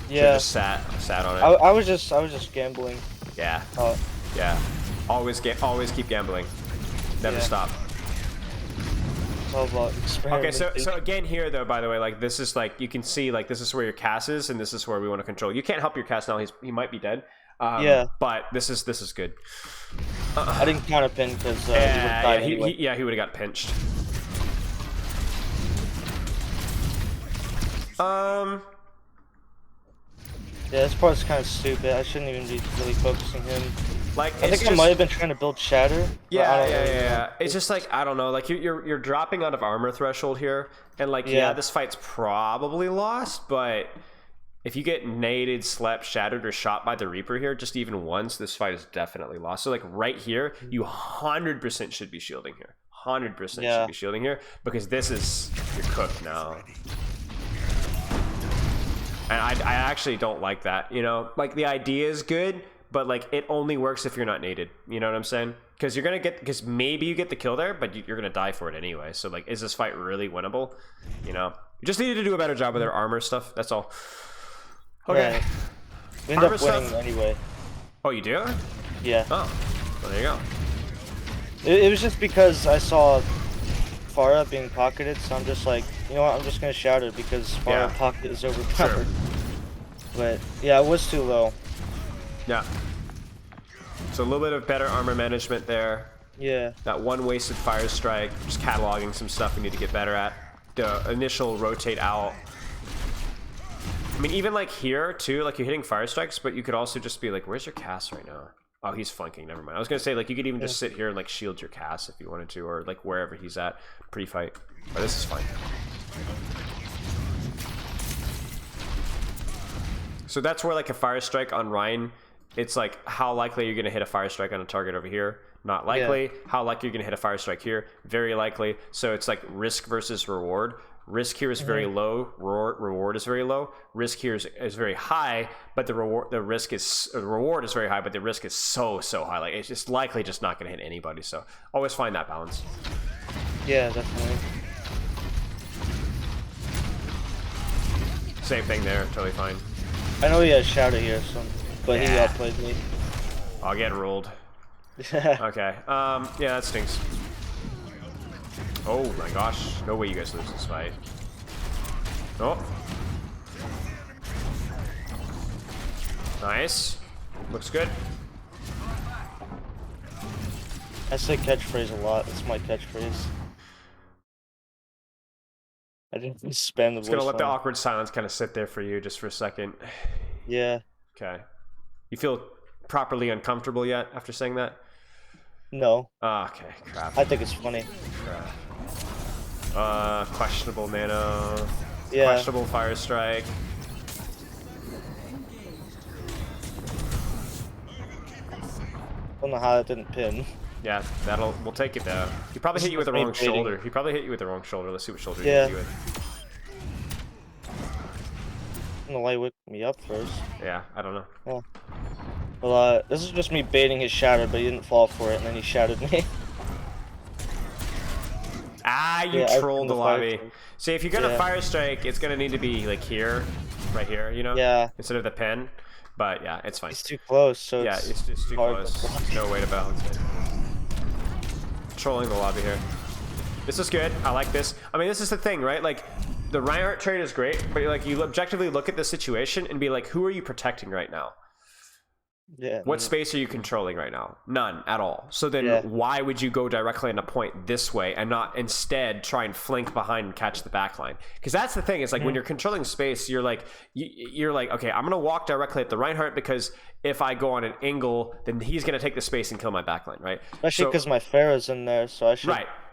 Yeah. Just sat on it. I was just gambling. Yeah. Always keep gambling. Never stop. all about Okay, experimenting. so again here though, by the way, like this is like you can see like this is where your cast is, and this is where we want to control. You can't help your cast now; he might be dead. Yeah, But this is good. I didn't counter pin because he would have died anyway. He would have got pinched. Yeah, this part's kind of stupid. I shouldn't even be really focusing him. Like I think I might have been trying to build shatter. Yeah. It's just like I don't know. Like you're dropping out of armor threshold here, and like this fight's probably lost. But if you get naded, slept, shattered, or shot by the Reaper here, just even once, this fight is definitely lost. So like right here, you 100% should be shielding here. 100% should be shielding here because this is you're cooked now. And I actually don't like that, you know? Like, the idea is good, but, like, it only works if you're not naded. You know what I'm saying? Because you're going to get... Because maybe you get the kill there, but you're going to die for it anyway. So, like, is this fight really winnable? You know? You just needed to do a better job with their armor stuff. That's all. Okay. Right. We end up winning anyway. Oh, you do? Yeah. Oh. Well, there you go. It was just because I saw Pharah being pocketed, so I'm just like, you know what, I'm just gonna shout it because Pharah pocket is overpowered. Sure. But yeah, it was too low. Yeah. So a little bit of better armor management there. Yeah. That one wasted fire strike, just cataloging some stuff we need to get better at. The initial rotate out. I mean, even like here too, like you're hitting fire strikes, but you could also just be like, where's your cast right now? Oh, he's flanking. Never mind. I was gonna say like you could even just sit here and like shield your cast if you wanted to, or like wherever he's at pre-fight. But this is fine. So that's where like a fire strike on Ryan, it's like how likely you're gonna hit a fire strike on a target over here. Not likely. Yeah. How likely you're gonna hit a fire strike here? Very likely. So it's like risk versus reward. Risk here is very low. Reward is very low. Risk here is very high, but the reward is very high, but the risk is so high. Like it's just likely just not going to hit anybody. So always find that balance. Yeah, definitely. Same thing there. Totally fine. I know he has shadow here, but he outplayed me. I'll get rolled. Okay. Yeah, that stinks. Oh my gosh, no way you guys lose this fight. Oh. Nice. Looks good. I say catchphrase a lot. It's my catchphrase. I didn't spam the voice. Just gonna let the awkward silence kind of sit there for you just for a second. Yeah. Okay. You feel properly uncomfortable yet after saying that? No. Oh, okay, crap. I think it's funny. Crap. Questionable nano. Yeah. Questionable fire strike. I don't know how that didn't pin. Yeah, we'll take it though. He probably hit you with the wrong shoulder. He probably hit you with the wrong shoulder. Let's see what shoulder he hit you with. I'm gonna light me up first. Yeah, I don't know. Oh. Well, this is just me baiting his shatter, but he didn't fall for it, and then he shattered me. Ah, you trolled the lobby. See, if you're gonna fire strike, it's gonna need to be like here, right here, you know? Yeah. Instead of the pen. But yeah, it's fine. It's too close, so yeah, it's just too close. No way to balance it. Trolling the lobby here. This is good. I like this. I mean, this is the thing, right? Like, the Reinhardt trade is great, but like you objectively look at the situation and be like, who are you protecting right now? Yeah. What space are you controlling right now? None at all. So then why would you go directly on a point this way and not instead try and flank behind and catch the backline? Because that's the thing. It's like when you're controlling space, you're like, okay, I'm going to walk directly at the Reinhardt because if I go on an angle, then he's going to take the space and kill my backline, right? Especially because my Pharah's in there, so I should...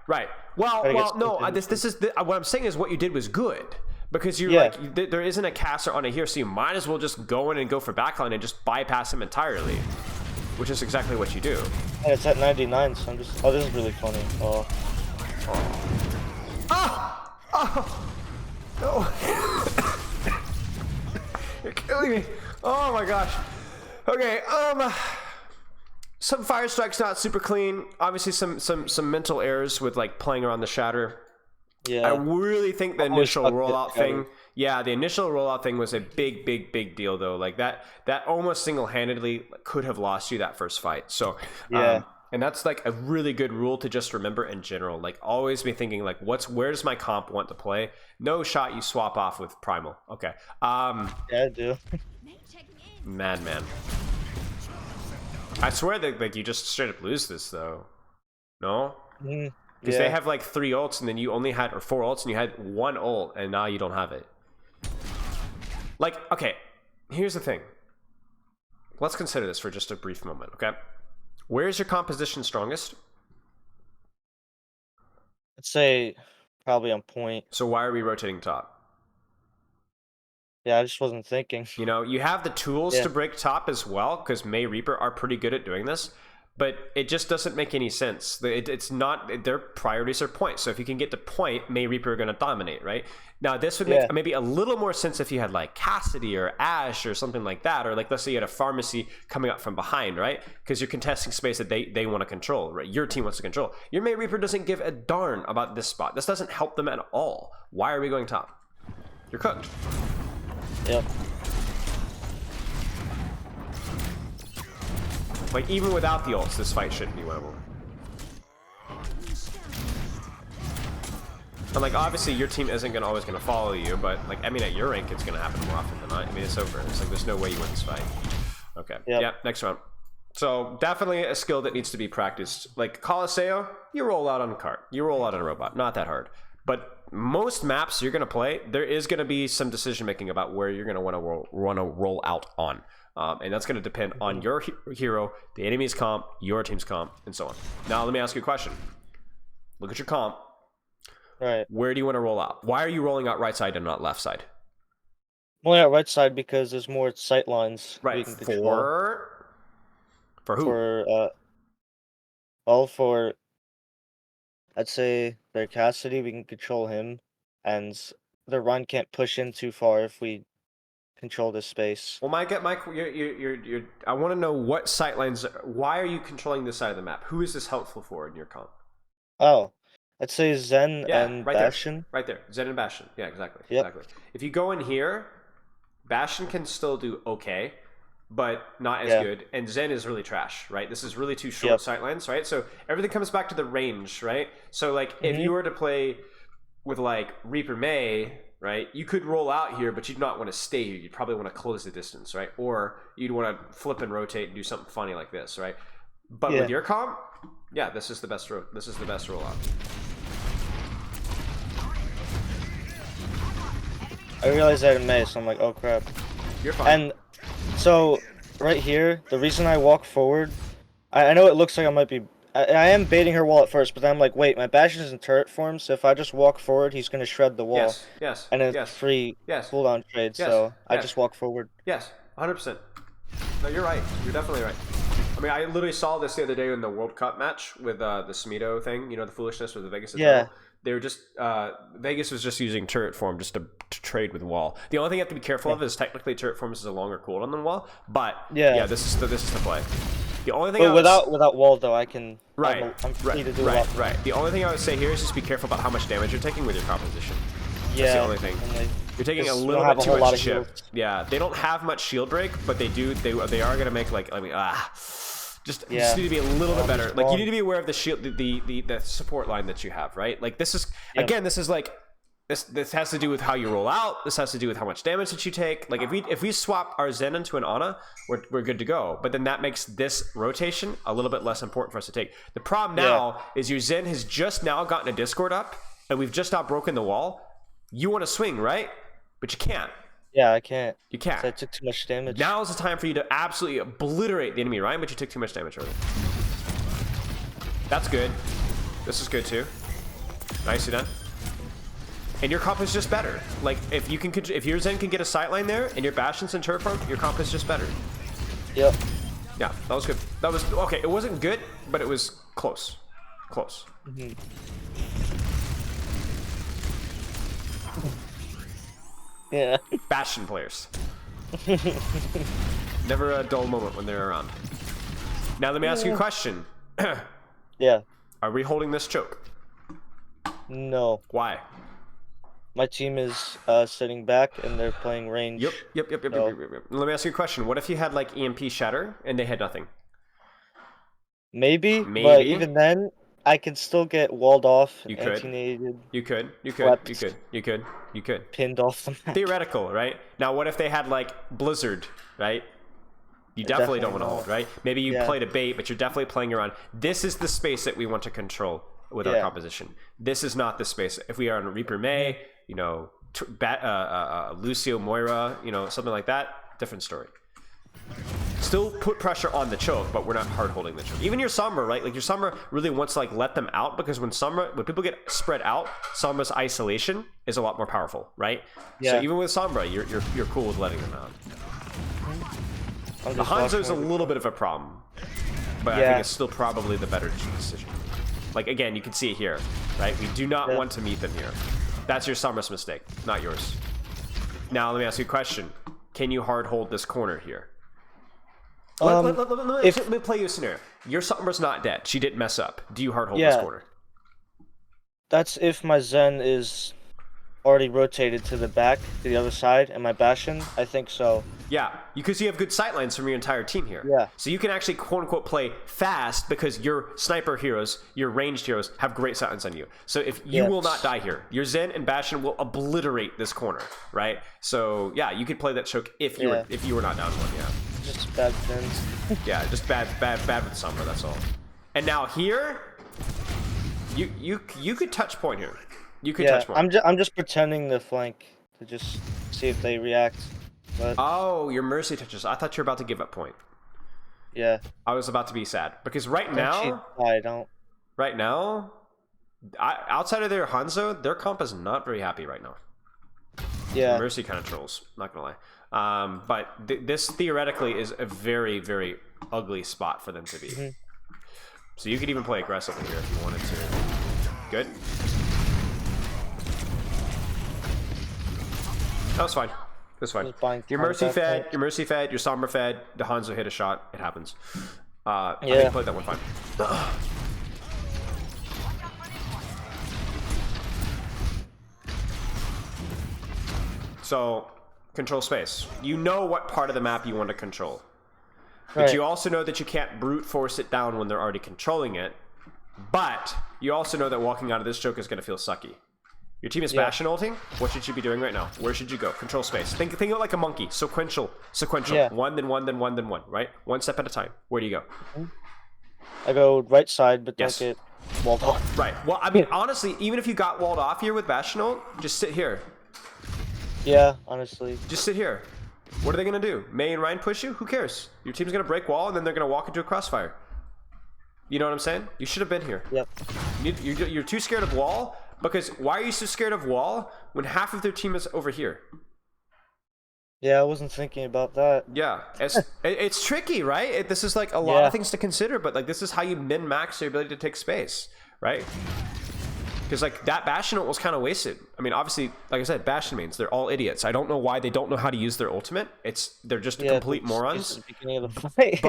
Right. Well, no, this is... what I'm saying is what you did was good. Because you're like, there isn't a caster on it here, so you might as well just go in and go for backline and just bypass him entirely. Which is exactly what you do. And it's at 99, so I'm just... Oh, this is really funny. Oh. No. You're killing me. Oh my gosh. Okay, some fire strikes not super clean. Obviously some mental errors with like playing around the shatter. Yeah. I really think the initial rollout thing, the initial rollout thing was a big deal though. Like that almost single-handedly could have lost you that first fight. So, And that's like a really good rule to just remember in general. Like always be thinking like, where does my comp want to play? No shot you swap off with Primal. Okay. Yeah, I do. Man. I swear that like you just straight up lose this though. No? Because they have like 3 ults and then you only had, or 4 ults and you had 1 ult and now you don't have it. Like, okay, here's the thing. Let's consider this for just a brief moment, okay? Where is your composition strongest? I'd say probably on point. So why are we rotating top? Yeah, I just wasn't thinking. You know, you have the tools to break top as well, because May Reaper are pretty good at doing this, but it just doesn't make any sense. It's not, their priorities are point. So if you can get to point, May Reaper are going to dominate, right? Now, this would make maybe a little more sense if you had like Cassidy or Ashe or something like that, or like let's say you had a pharmacy coming up from behind, right? Because you're contesting space that they want to control, right? Your team wants to control. Your May Reaper doesn't give a darn about this spot. This doesn't help them at all. Why are we going top? You're cooked. Yep. Like, even without the ults, this fight shouldn't be winnable. And, like, obviously, your team isn't always going to follow you, but, like, I mean, at your rank, it's going to happen more often than not. I mean, it's over. It's like, there's no way you win this fight. Okay. Yep, next round. So, definitely a skill that needs to be practiced. Like, Coliseo, you roll out on a cart. You roll out on a robot. Not that hard. But most maps you're going to play, there is going to be some decision-making about where you're going to want to roll out on. And that's going to depend on your hero, the enemy's comp, your team's comp, and so on. Now, let me ask you a question. Look at your comp. Right. Where do you want to roll out? Why are you rolling out right side and not left side? Well, yeah, right side because there's more sight lines. Right. For who? For I'd say their Cassidy, we can control him, and the run can't push in too far if we control this space. Well, I want to know what sight lines. Why are you controlling this side of the map? Who is this helpful for in your comp? Oh, I'd say Zen and Bastion. Right there. Zen and Bastion. Yeah, exactly. Yep. Exactly. If you go in here, Bastion can still do okay, but not as good. And Zen is really trash, right? This is really too short sight lines, right? So everything comes back to the range, right? So like if you were to play with like Reaper May, right? You could roll out here, but you'd not want to stay here. You'd probably want to close the distance, right? Or you'd want to flip and rotate and do something funny like this, right? But with your comp, yeah, this is the best rollout. I realized that in May, so I'm like, oh crap. You're fine. And so right here, the reason I walk forward, I know it looks like I might be, I am baiting her wall at first, but then I'm like, wait, my Bastion is in turret form, so if I just walk forward, he's gonna shred the wall. Yes. And it's free cooldown trade, so I just walk forward. Yes, 100%. No, you're right. You're definitely right. I mean, I literally saw this the other day in the World Cup match with the Smeedo thing. You know, the foolishness with the Vegas. They were just Vegas was just using turret form just to trade with wall. The only thing you have to be careful of is technically turret form is a longer cooldown than wall, but this is the play. The only thing without wall though, I can I'm free to do right. The only thing I would say here is just be careful about how much damage you're taking with your composition. That's the only thing. You're taking a little bit too much chip. Yeah, they don't have much shield break, but they do. They are gonna make like just need to be a little bit better. Like you need to be aware of the shield, the support line that you have, right? Like this is again, this is like this has to do with how you roll out. This has to do with how much damage that you take. Like if we swap our Zen into an Ana, we're good to go. But then that makes this rotation a little bit less important for us to take. The problem now is your Zen has just now gotten a Discord up, and we've just now broken the wall. You want to swing, right? But you can't. Yeah, I can't. You can't. I took too much damage. Now is the time for you to absolutely obliterate the enemy, right? But you took too much damage earlier. That's good. This is good too. Nicely done. And your comp is just better. Like if your Zen can get a sight line there, and your Bastion's in turret form, your comp is just better. Yep. Yeah, that was good. That was okay. It wasn't good, but it was close. Close. Yeah. Bastion players. Never a dull moment when they're around. Now let me ask you a question. Yeah. Are we holding this choke? No. Why? My team is sitting back and they're playing range. Yep. Let me ask you a question. What if you had like EMP Shatter and they had nothing? Maybe, but Maybe. even then, I can still get walled off, You could. anti-nadated, You could. You could. You swept, could. You could. You could. pinned off the map. Theoretical, right? Now, what if they had, like, Blizzard, right? You definitely don't want to hold, right? Maybe you Yeah. played a bait, but you're definitely playing around. This is the space that we want to control with our Yeah. composition. This is not the space. If we are on Reaper May, you know, Lucio Moira, you know, something like that, different story. Still put pressure on the choke, but we're not hard holding the choke. Even your Sombra, right? Like your Sombra really wants to like let them out, because when people get spread out, Sombra's isolation is a lot more powerful, right? Yeah. So even with Sombra, you're cool with letting them out. The Hanzo's a little bit of a problem, but I think it's still probably the better decision. Like again, you can see it here, right? We do not want to meet them here. That's your Sombra's mistake, not yours. Now let me ask you a question: can you hard hold this corner here? Let me play you a scenario. Your Sombra's not dead. She didn't mess up. Do you hard hold this corner? That's if my Zen is already rotated to the back, to the other side, and my Bastion, I think so. Yeah, because you have good sightlines from your entire team here. Yeah. So you can actually quote-unquote play fast because your sniper heroes, your ranged heroes, have great sightlines on you. So if you will not die here, your Zen and Bastion will obliterate this corner, right? So yeah, you could play that choke if you were not down one, yeah. Just bad pins. Yeah, just bad with Sombra, that's all. And now here, you could touch point here. You could touch point. I'm just pretending to flank to just see if they react. But oh, your mercy touches. I thought you were about to give up point. Yeah. I was about to be sad because right now, I don't. Right now, outside of their Hanzo, their comp is not very happy right now. Yeah. Mercy kind of trolls, not gonna lie. But this theoretically is a very, very ugly spot for them to be. Mm-hmm. So you could even play aggressively here if you wanted to. Good. That was fine. That's fine. Your Mercy fed, your Sombra fed, the Hanzo hit a shot. It happens. I think you played that one fine. So, control space. You know what part of the map you want to control. But you also know that you can't brute force it down when they're already controlling it. But you also know that walking out of this choke is going to feel sucky. Your team is Bastion ulting. What should you be doing right now? Where should you go? Control space. Think of it like a monkey. Sequential. Yeah. One, then one, then one, then one. Right? One step at a time. Where do you go? I go right side, but don't get walled off. Right. Well, I mean, honestly, even if you got walled off here with Bastion ult, just sit here. Yeah, honestly. Just sit here. What are they going to do? Mei and Ryan push you? Who cares? Your team's going to break wall, and then they're going to walk into a crossfire. You know what I'm saying? You should have been here. Yep. You're too scared of wall. Because why are you so scared of wall when half of their team is over here? Yeah, I wasn't thinking about that. Yeah, it's tricky, right? This is like a lot of things to consider, but like this is how you min-max your ability to take space, right? Because like that Bastion ult was kind of wasted. I mean, obviously, like I said, Bastion mains, they're all idiots. I don't know why they don't know how to use their ultimate. They're just complete morons. It's the beginning of the fight.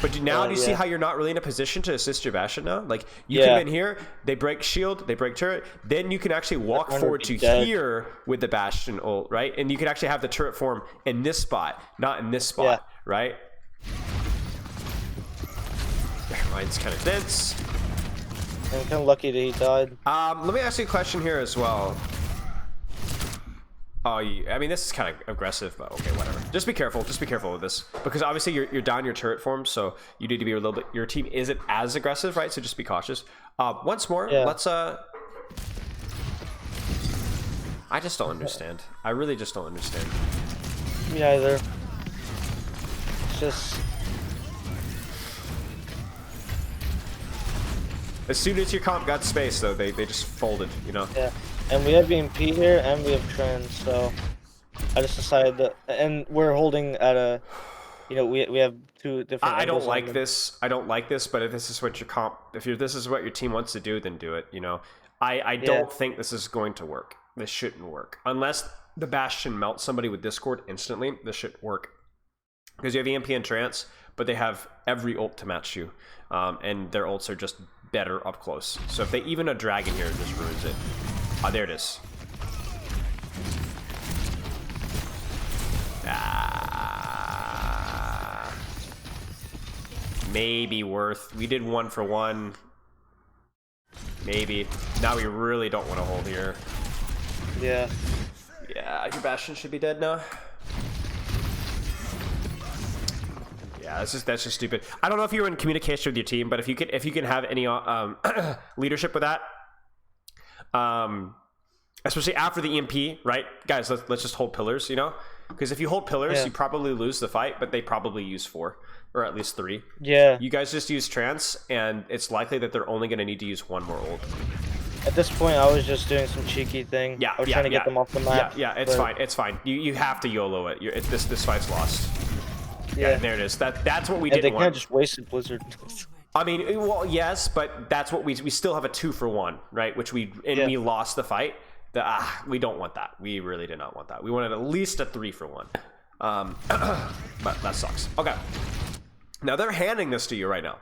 But now do you see how you're not really in a position to assist your Bastion now? Like, you come in here, they break shield, they break turret, then you can actually walk forward to here with the Bastion ult, right? And you can actually have the turret form in this spot, not in this spot, right? Mine's kind of dense. I'm kind of lucky that he died. Let me ask you a question here as well. Oh, I mean, this is kind of aggressive, but okay, whatever. Just be careful. Just be careful with this, because obviously you're down your turret form, so you need to be a little bit. Your team isn't as aggressive, right? So just be cautious. Once more, let's. I just don't understand. I really just don't understand. Me either. It's just. As soon as your comp got space, though, they just folded, you know. Yeah. And we have EMP here, and we have Trend, so I just decided that, and we're holding at a, you know, we have two different. I don't like this. I don't like this, but if this is what your comp, this is what your team wants to do, then do it. You know, I don't think this is going to work. This shouldn't work unless the Bastion melts somebody with Discord instantly. This shouldn't work because you have EMP and Trance, but they have every ult to match you, and their ults are just better up close. So if they even a dragon here, it just ruins it. Oh, there it is. maybe worth. We did 1 for 1. Maybe. Now we really don't want to hold here. Yeah. Yeah, your Bastion should be dead now. Yeah, that's just stupid. I don't know if you were in communication with your team, but if you can have any leadership with that, especially after the EMP, right, guys? Let's just hold pillars, you know, because if you hold pillars, you probably lose the fight, but they probably use 4 or at least 3. Yeah. You guys just use trance, and it's likely that they're only going to need to use 1 more ult. At this point, I was just doing some cheeky thing. Yeah, I was trying to get them off the map. Yeah, it's fine. It's fine. You have to YOLO it. This fight's lost. Yeah, there it is. That's what we didn't want. They can't just waste it, Blizzard. I mean, well, yes, but that's what we still have a 2 for 1, right? Which we lost the fight. We don't want that. We really did not want that. We wanted at least a 3 for 1. But that sucks. Okay. Now they're handing this to you right now.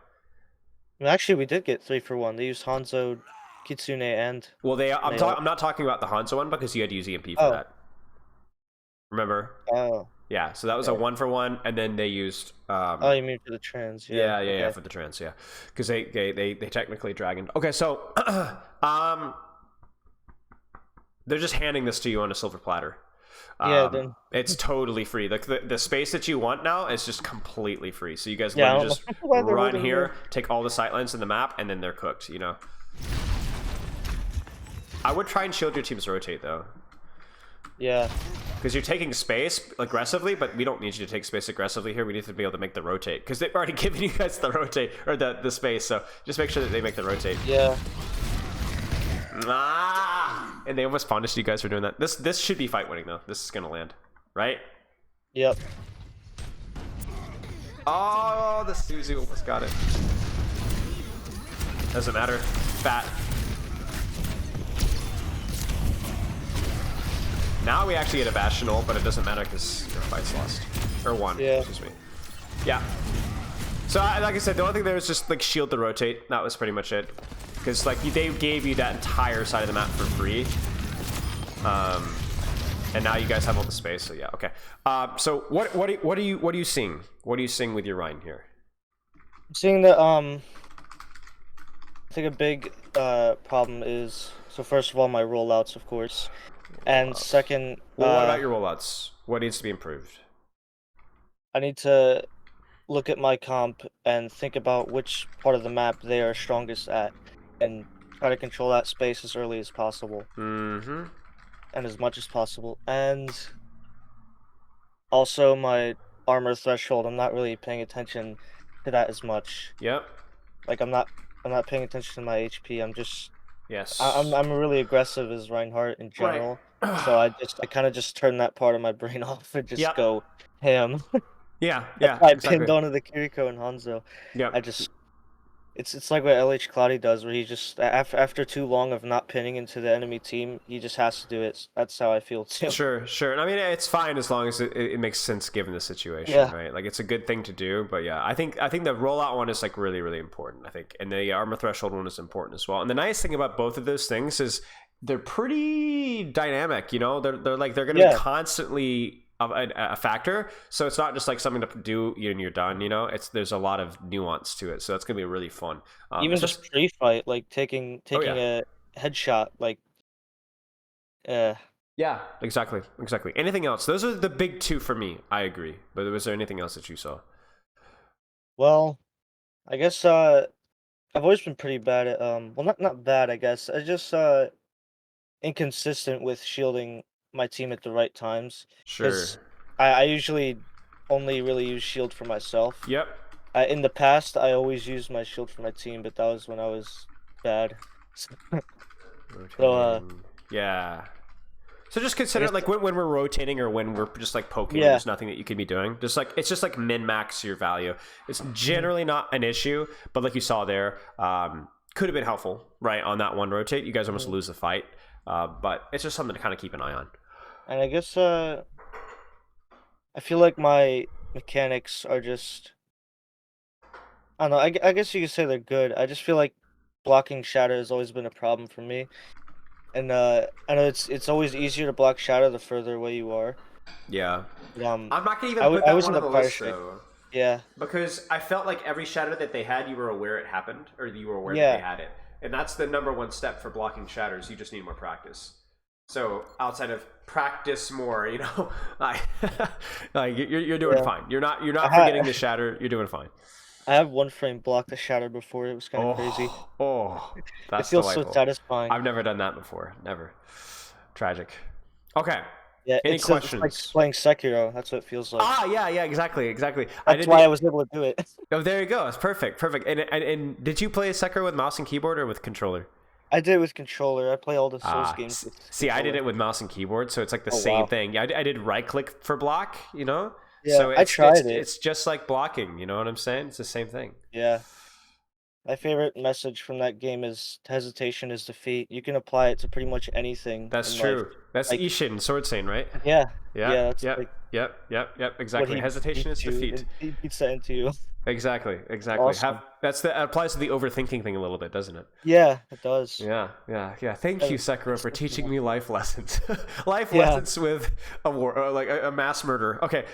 Actually, we did get 3 for 1. They used Hanzo, Kitsune, and... Well, I'm not talking about the Hanzo one because you had to use EMP for that. Remember? Oh. Yeah, so that was a 1 for 1, and then they used... oh, you mean for the trans? Yeah, for the trans, yeah. Because they technically dragoned. Okay, so... they're just handing this to you on a silver platter. Then... It's totally free. The space that you want now is just completely free. So you guys literally just run here, take all the sightlines in the map, and then they're cooked, you know? I would try and shield your team's rotate, though. Yeah. Because you're taking space aggressively, but we don't need you to take space aggressively here. We need to be able to make the rotate. Because they've already given you guys the rotate, or the space, so just make sure that they make the rotate. Yeah. And they almost punished you guys for doing that. This should be fight winning, though. This is going to land, right? Yep. Oh, the Suzy almost got it. Doesn't matter. Fat. Now we actually get a Bastion ult, but it doesn't matter because your fight's lost. Or 1, excuse me. Yeah. So, like I said, the only thing there was just, like, shield the rotate. That was pretty much it. Because, like, they gave you that entire side of the map for free. And now you guys have all the space, so yeah, okay. So, what are you seeing? What are you seeing with your Rhine here? I'm seeing that, I think a big problem is... So, first of all, my rollouts, of course. And second... Well, what about your rollouts? What needs to be improved? I need to look at my comp and think about which part of the map they are strongest at. And try to control that space as early as possible. Mm-hmm. And as much as possible. And... also, my armor threshold, I'm not really paying attention to that as much. Yep. Like, I'm not paying attention to my HP, I'm just... Yes. I'm really aggressive as Reinhardt in general, so I kind of just turn that part of my brain off and just go ham. Yeah, I exactly. pinned onto the Kiriko and Hanzo. Yeah. I just... It's like what LH Cloudy does, where he just after too long of not pinning into the enemy team, he just has to do it. That's how I feel too. Sure. And I mean, it's fine as long as it makes sense given the situation, right? Like, it's a good thing to do, but yeah, I think the rollout one is like really, really important. I think, and the armor threshold one is important as well. And the nice thing about both of those things is they're pretty dynamic. You know, they're going to be constantly a factor, so it's not just like something to do and you're done, you know. There's a lot of nuance to it, so that's gonna be really fun. Even just pre-fight, like taking a headshot, like yeah, exactly. Anything else? Those are the big 2 for me. I agree, but was there anything else that you saw? Well, I guess I've always been pretty bad at well, not bad, I guess. I just inconsistent with shielding my team at the right times. Sure. I usually only really use shield for myself. Yep. In the past, I always used my shield for my team, but that was when I was bad. So, yeah. So just consider, like, when we're rotating or when we're just, like, poking, there's nothing that you could be doing. Just, like, it's just, like, min-max your value. It's generally not an issue, but like you saw there, could have been helpful, right, on that one rotate. You guys almost lose the fight. But it's just something to kind of keep an eye on. And I guess I feel like my mechanics are just... I don't know, I guess you could say they're good. I just feel like blocking shadow has always been a problem for me. And I know it's always easier to block shadow the further away you are. Yeah. I'm not gonna even put that one on the list, though. Yeah. because I felt like every shatter that they had, you were aware it happened, or you were aware that they Yeah. had it, and that's the number one step for blocking shatters. You just need more practice. So outside of practice more, like, like you're doing Yeah. fine. You're I not forgetting had the shatter. You're doing fine. I have one frame blocked the shatter before. It was kind of crazy. Oh, It that's feels so delightful. satisfying. I've never done that before. Never. Tragic. Okay. Yeah, Any it's like questions? playing Sekiro. That's what it feels like. Ah, yeah, yeah, exactly, exactly. I That's did why I the. was able to do it. Oh, there you go. It's perfect, perfect. And did you play Sekiro with mouse and keyboard or with controller? I did it with controller. I play all the Souls Ah, games with see, I did controller. it with mouse and keyboard, so it's like the Oh same wow. thing. Yeah, I did right click for block, Yeah, so I it's tried it. it's just like blocking. You know what I'm saying? It's the same thing. Yeah. My favorite message from that game is hesitation is defeat. You can apply it to pretty much anything That's in life. true. That's Like, Ishin Sword Saint, right? yeah, Yeah, yeah, that's yep, like yep, yep, yep. what Exactly. he Hesitation is beats you. defeat. He beats that into you. Exactly, exactly. Awesome. That applies to the overthinking thing a little bit, doesn't it? Yeah, it does. Yeah, yeah, yeah. Thank you, Sekiro, It's for so teaching cool. me life lessons. Life Yeah. lessons with a war, like a mass murder. Okay.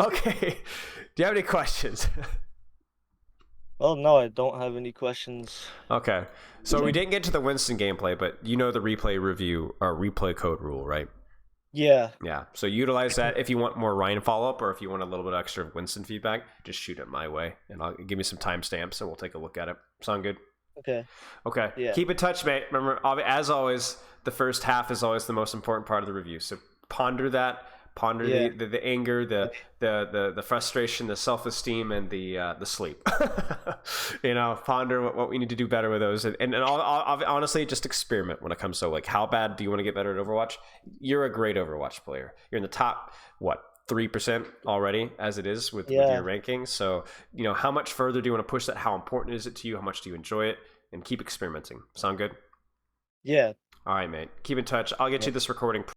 Okay. Do you have any questions? Well, no, I don't have any questions. Okay. So we didn't get to the Winston gameplay, but you know the replay review or replay code rule, right? Yeah. Yeah. So utilize that if you want more Ryan follow up, or if you want a little bit extra Winston feedback, just shoot it my way, and I'll give me some timestamps, and we'll take a look at it. Sound good? Okay. Okay. Yeah. Keep in touch, mate. Remember, as always, the first half is always the most important part of the review. So ponder that. Ponder Yeah. the anger, the frustration, the self-esteem, and the sleep. Ponder what we need to do better with those, and I'll honestly just experiment when it comes to like how bad do you want to get better at Overwatch. You're a great Overwatch player. You're in the top 3% already as it is with your Yeah. rankings. So how much further do you want to push that? How important is it to you? How much do you enjoy it? And keep experimenting. Sound good? Yeah. All right, mate. Keep in touch. I'll get you this recording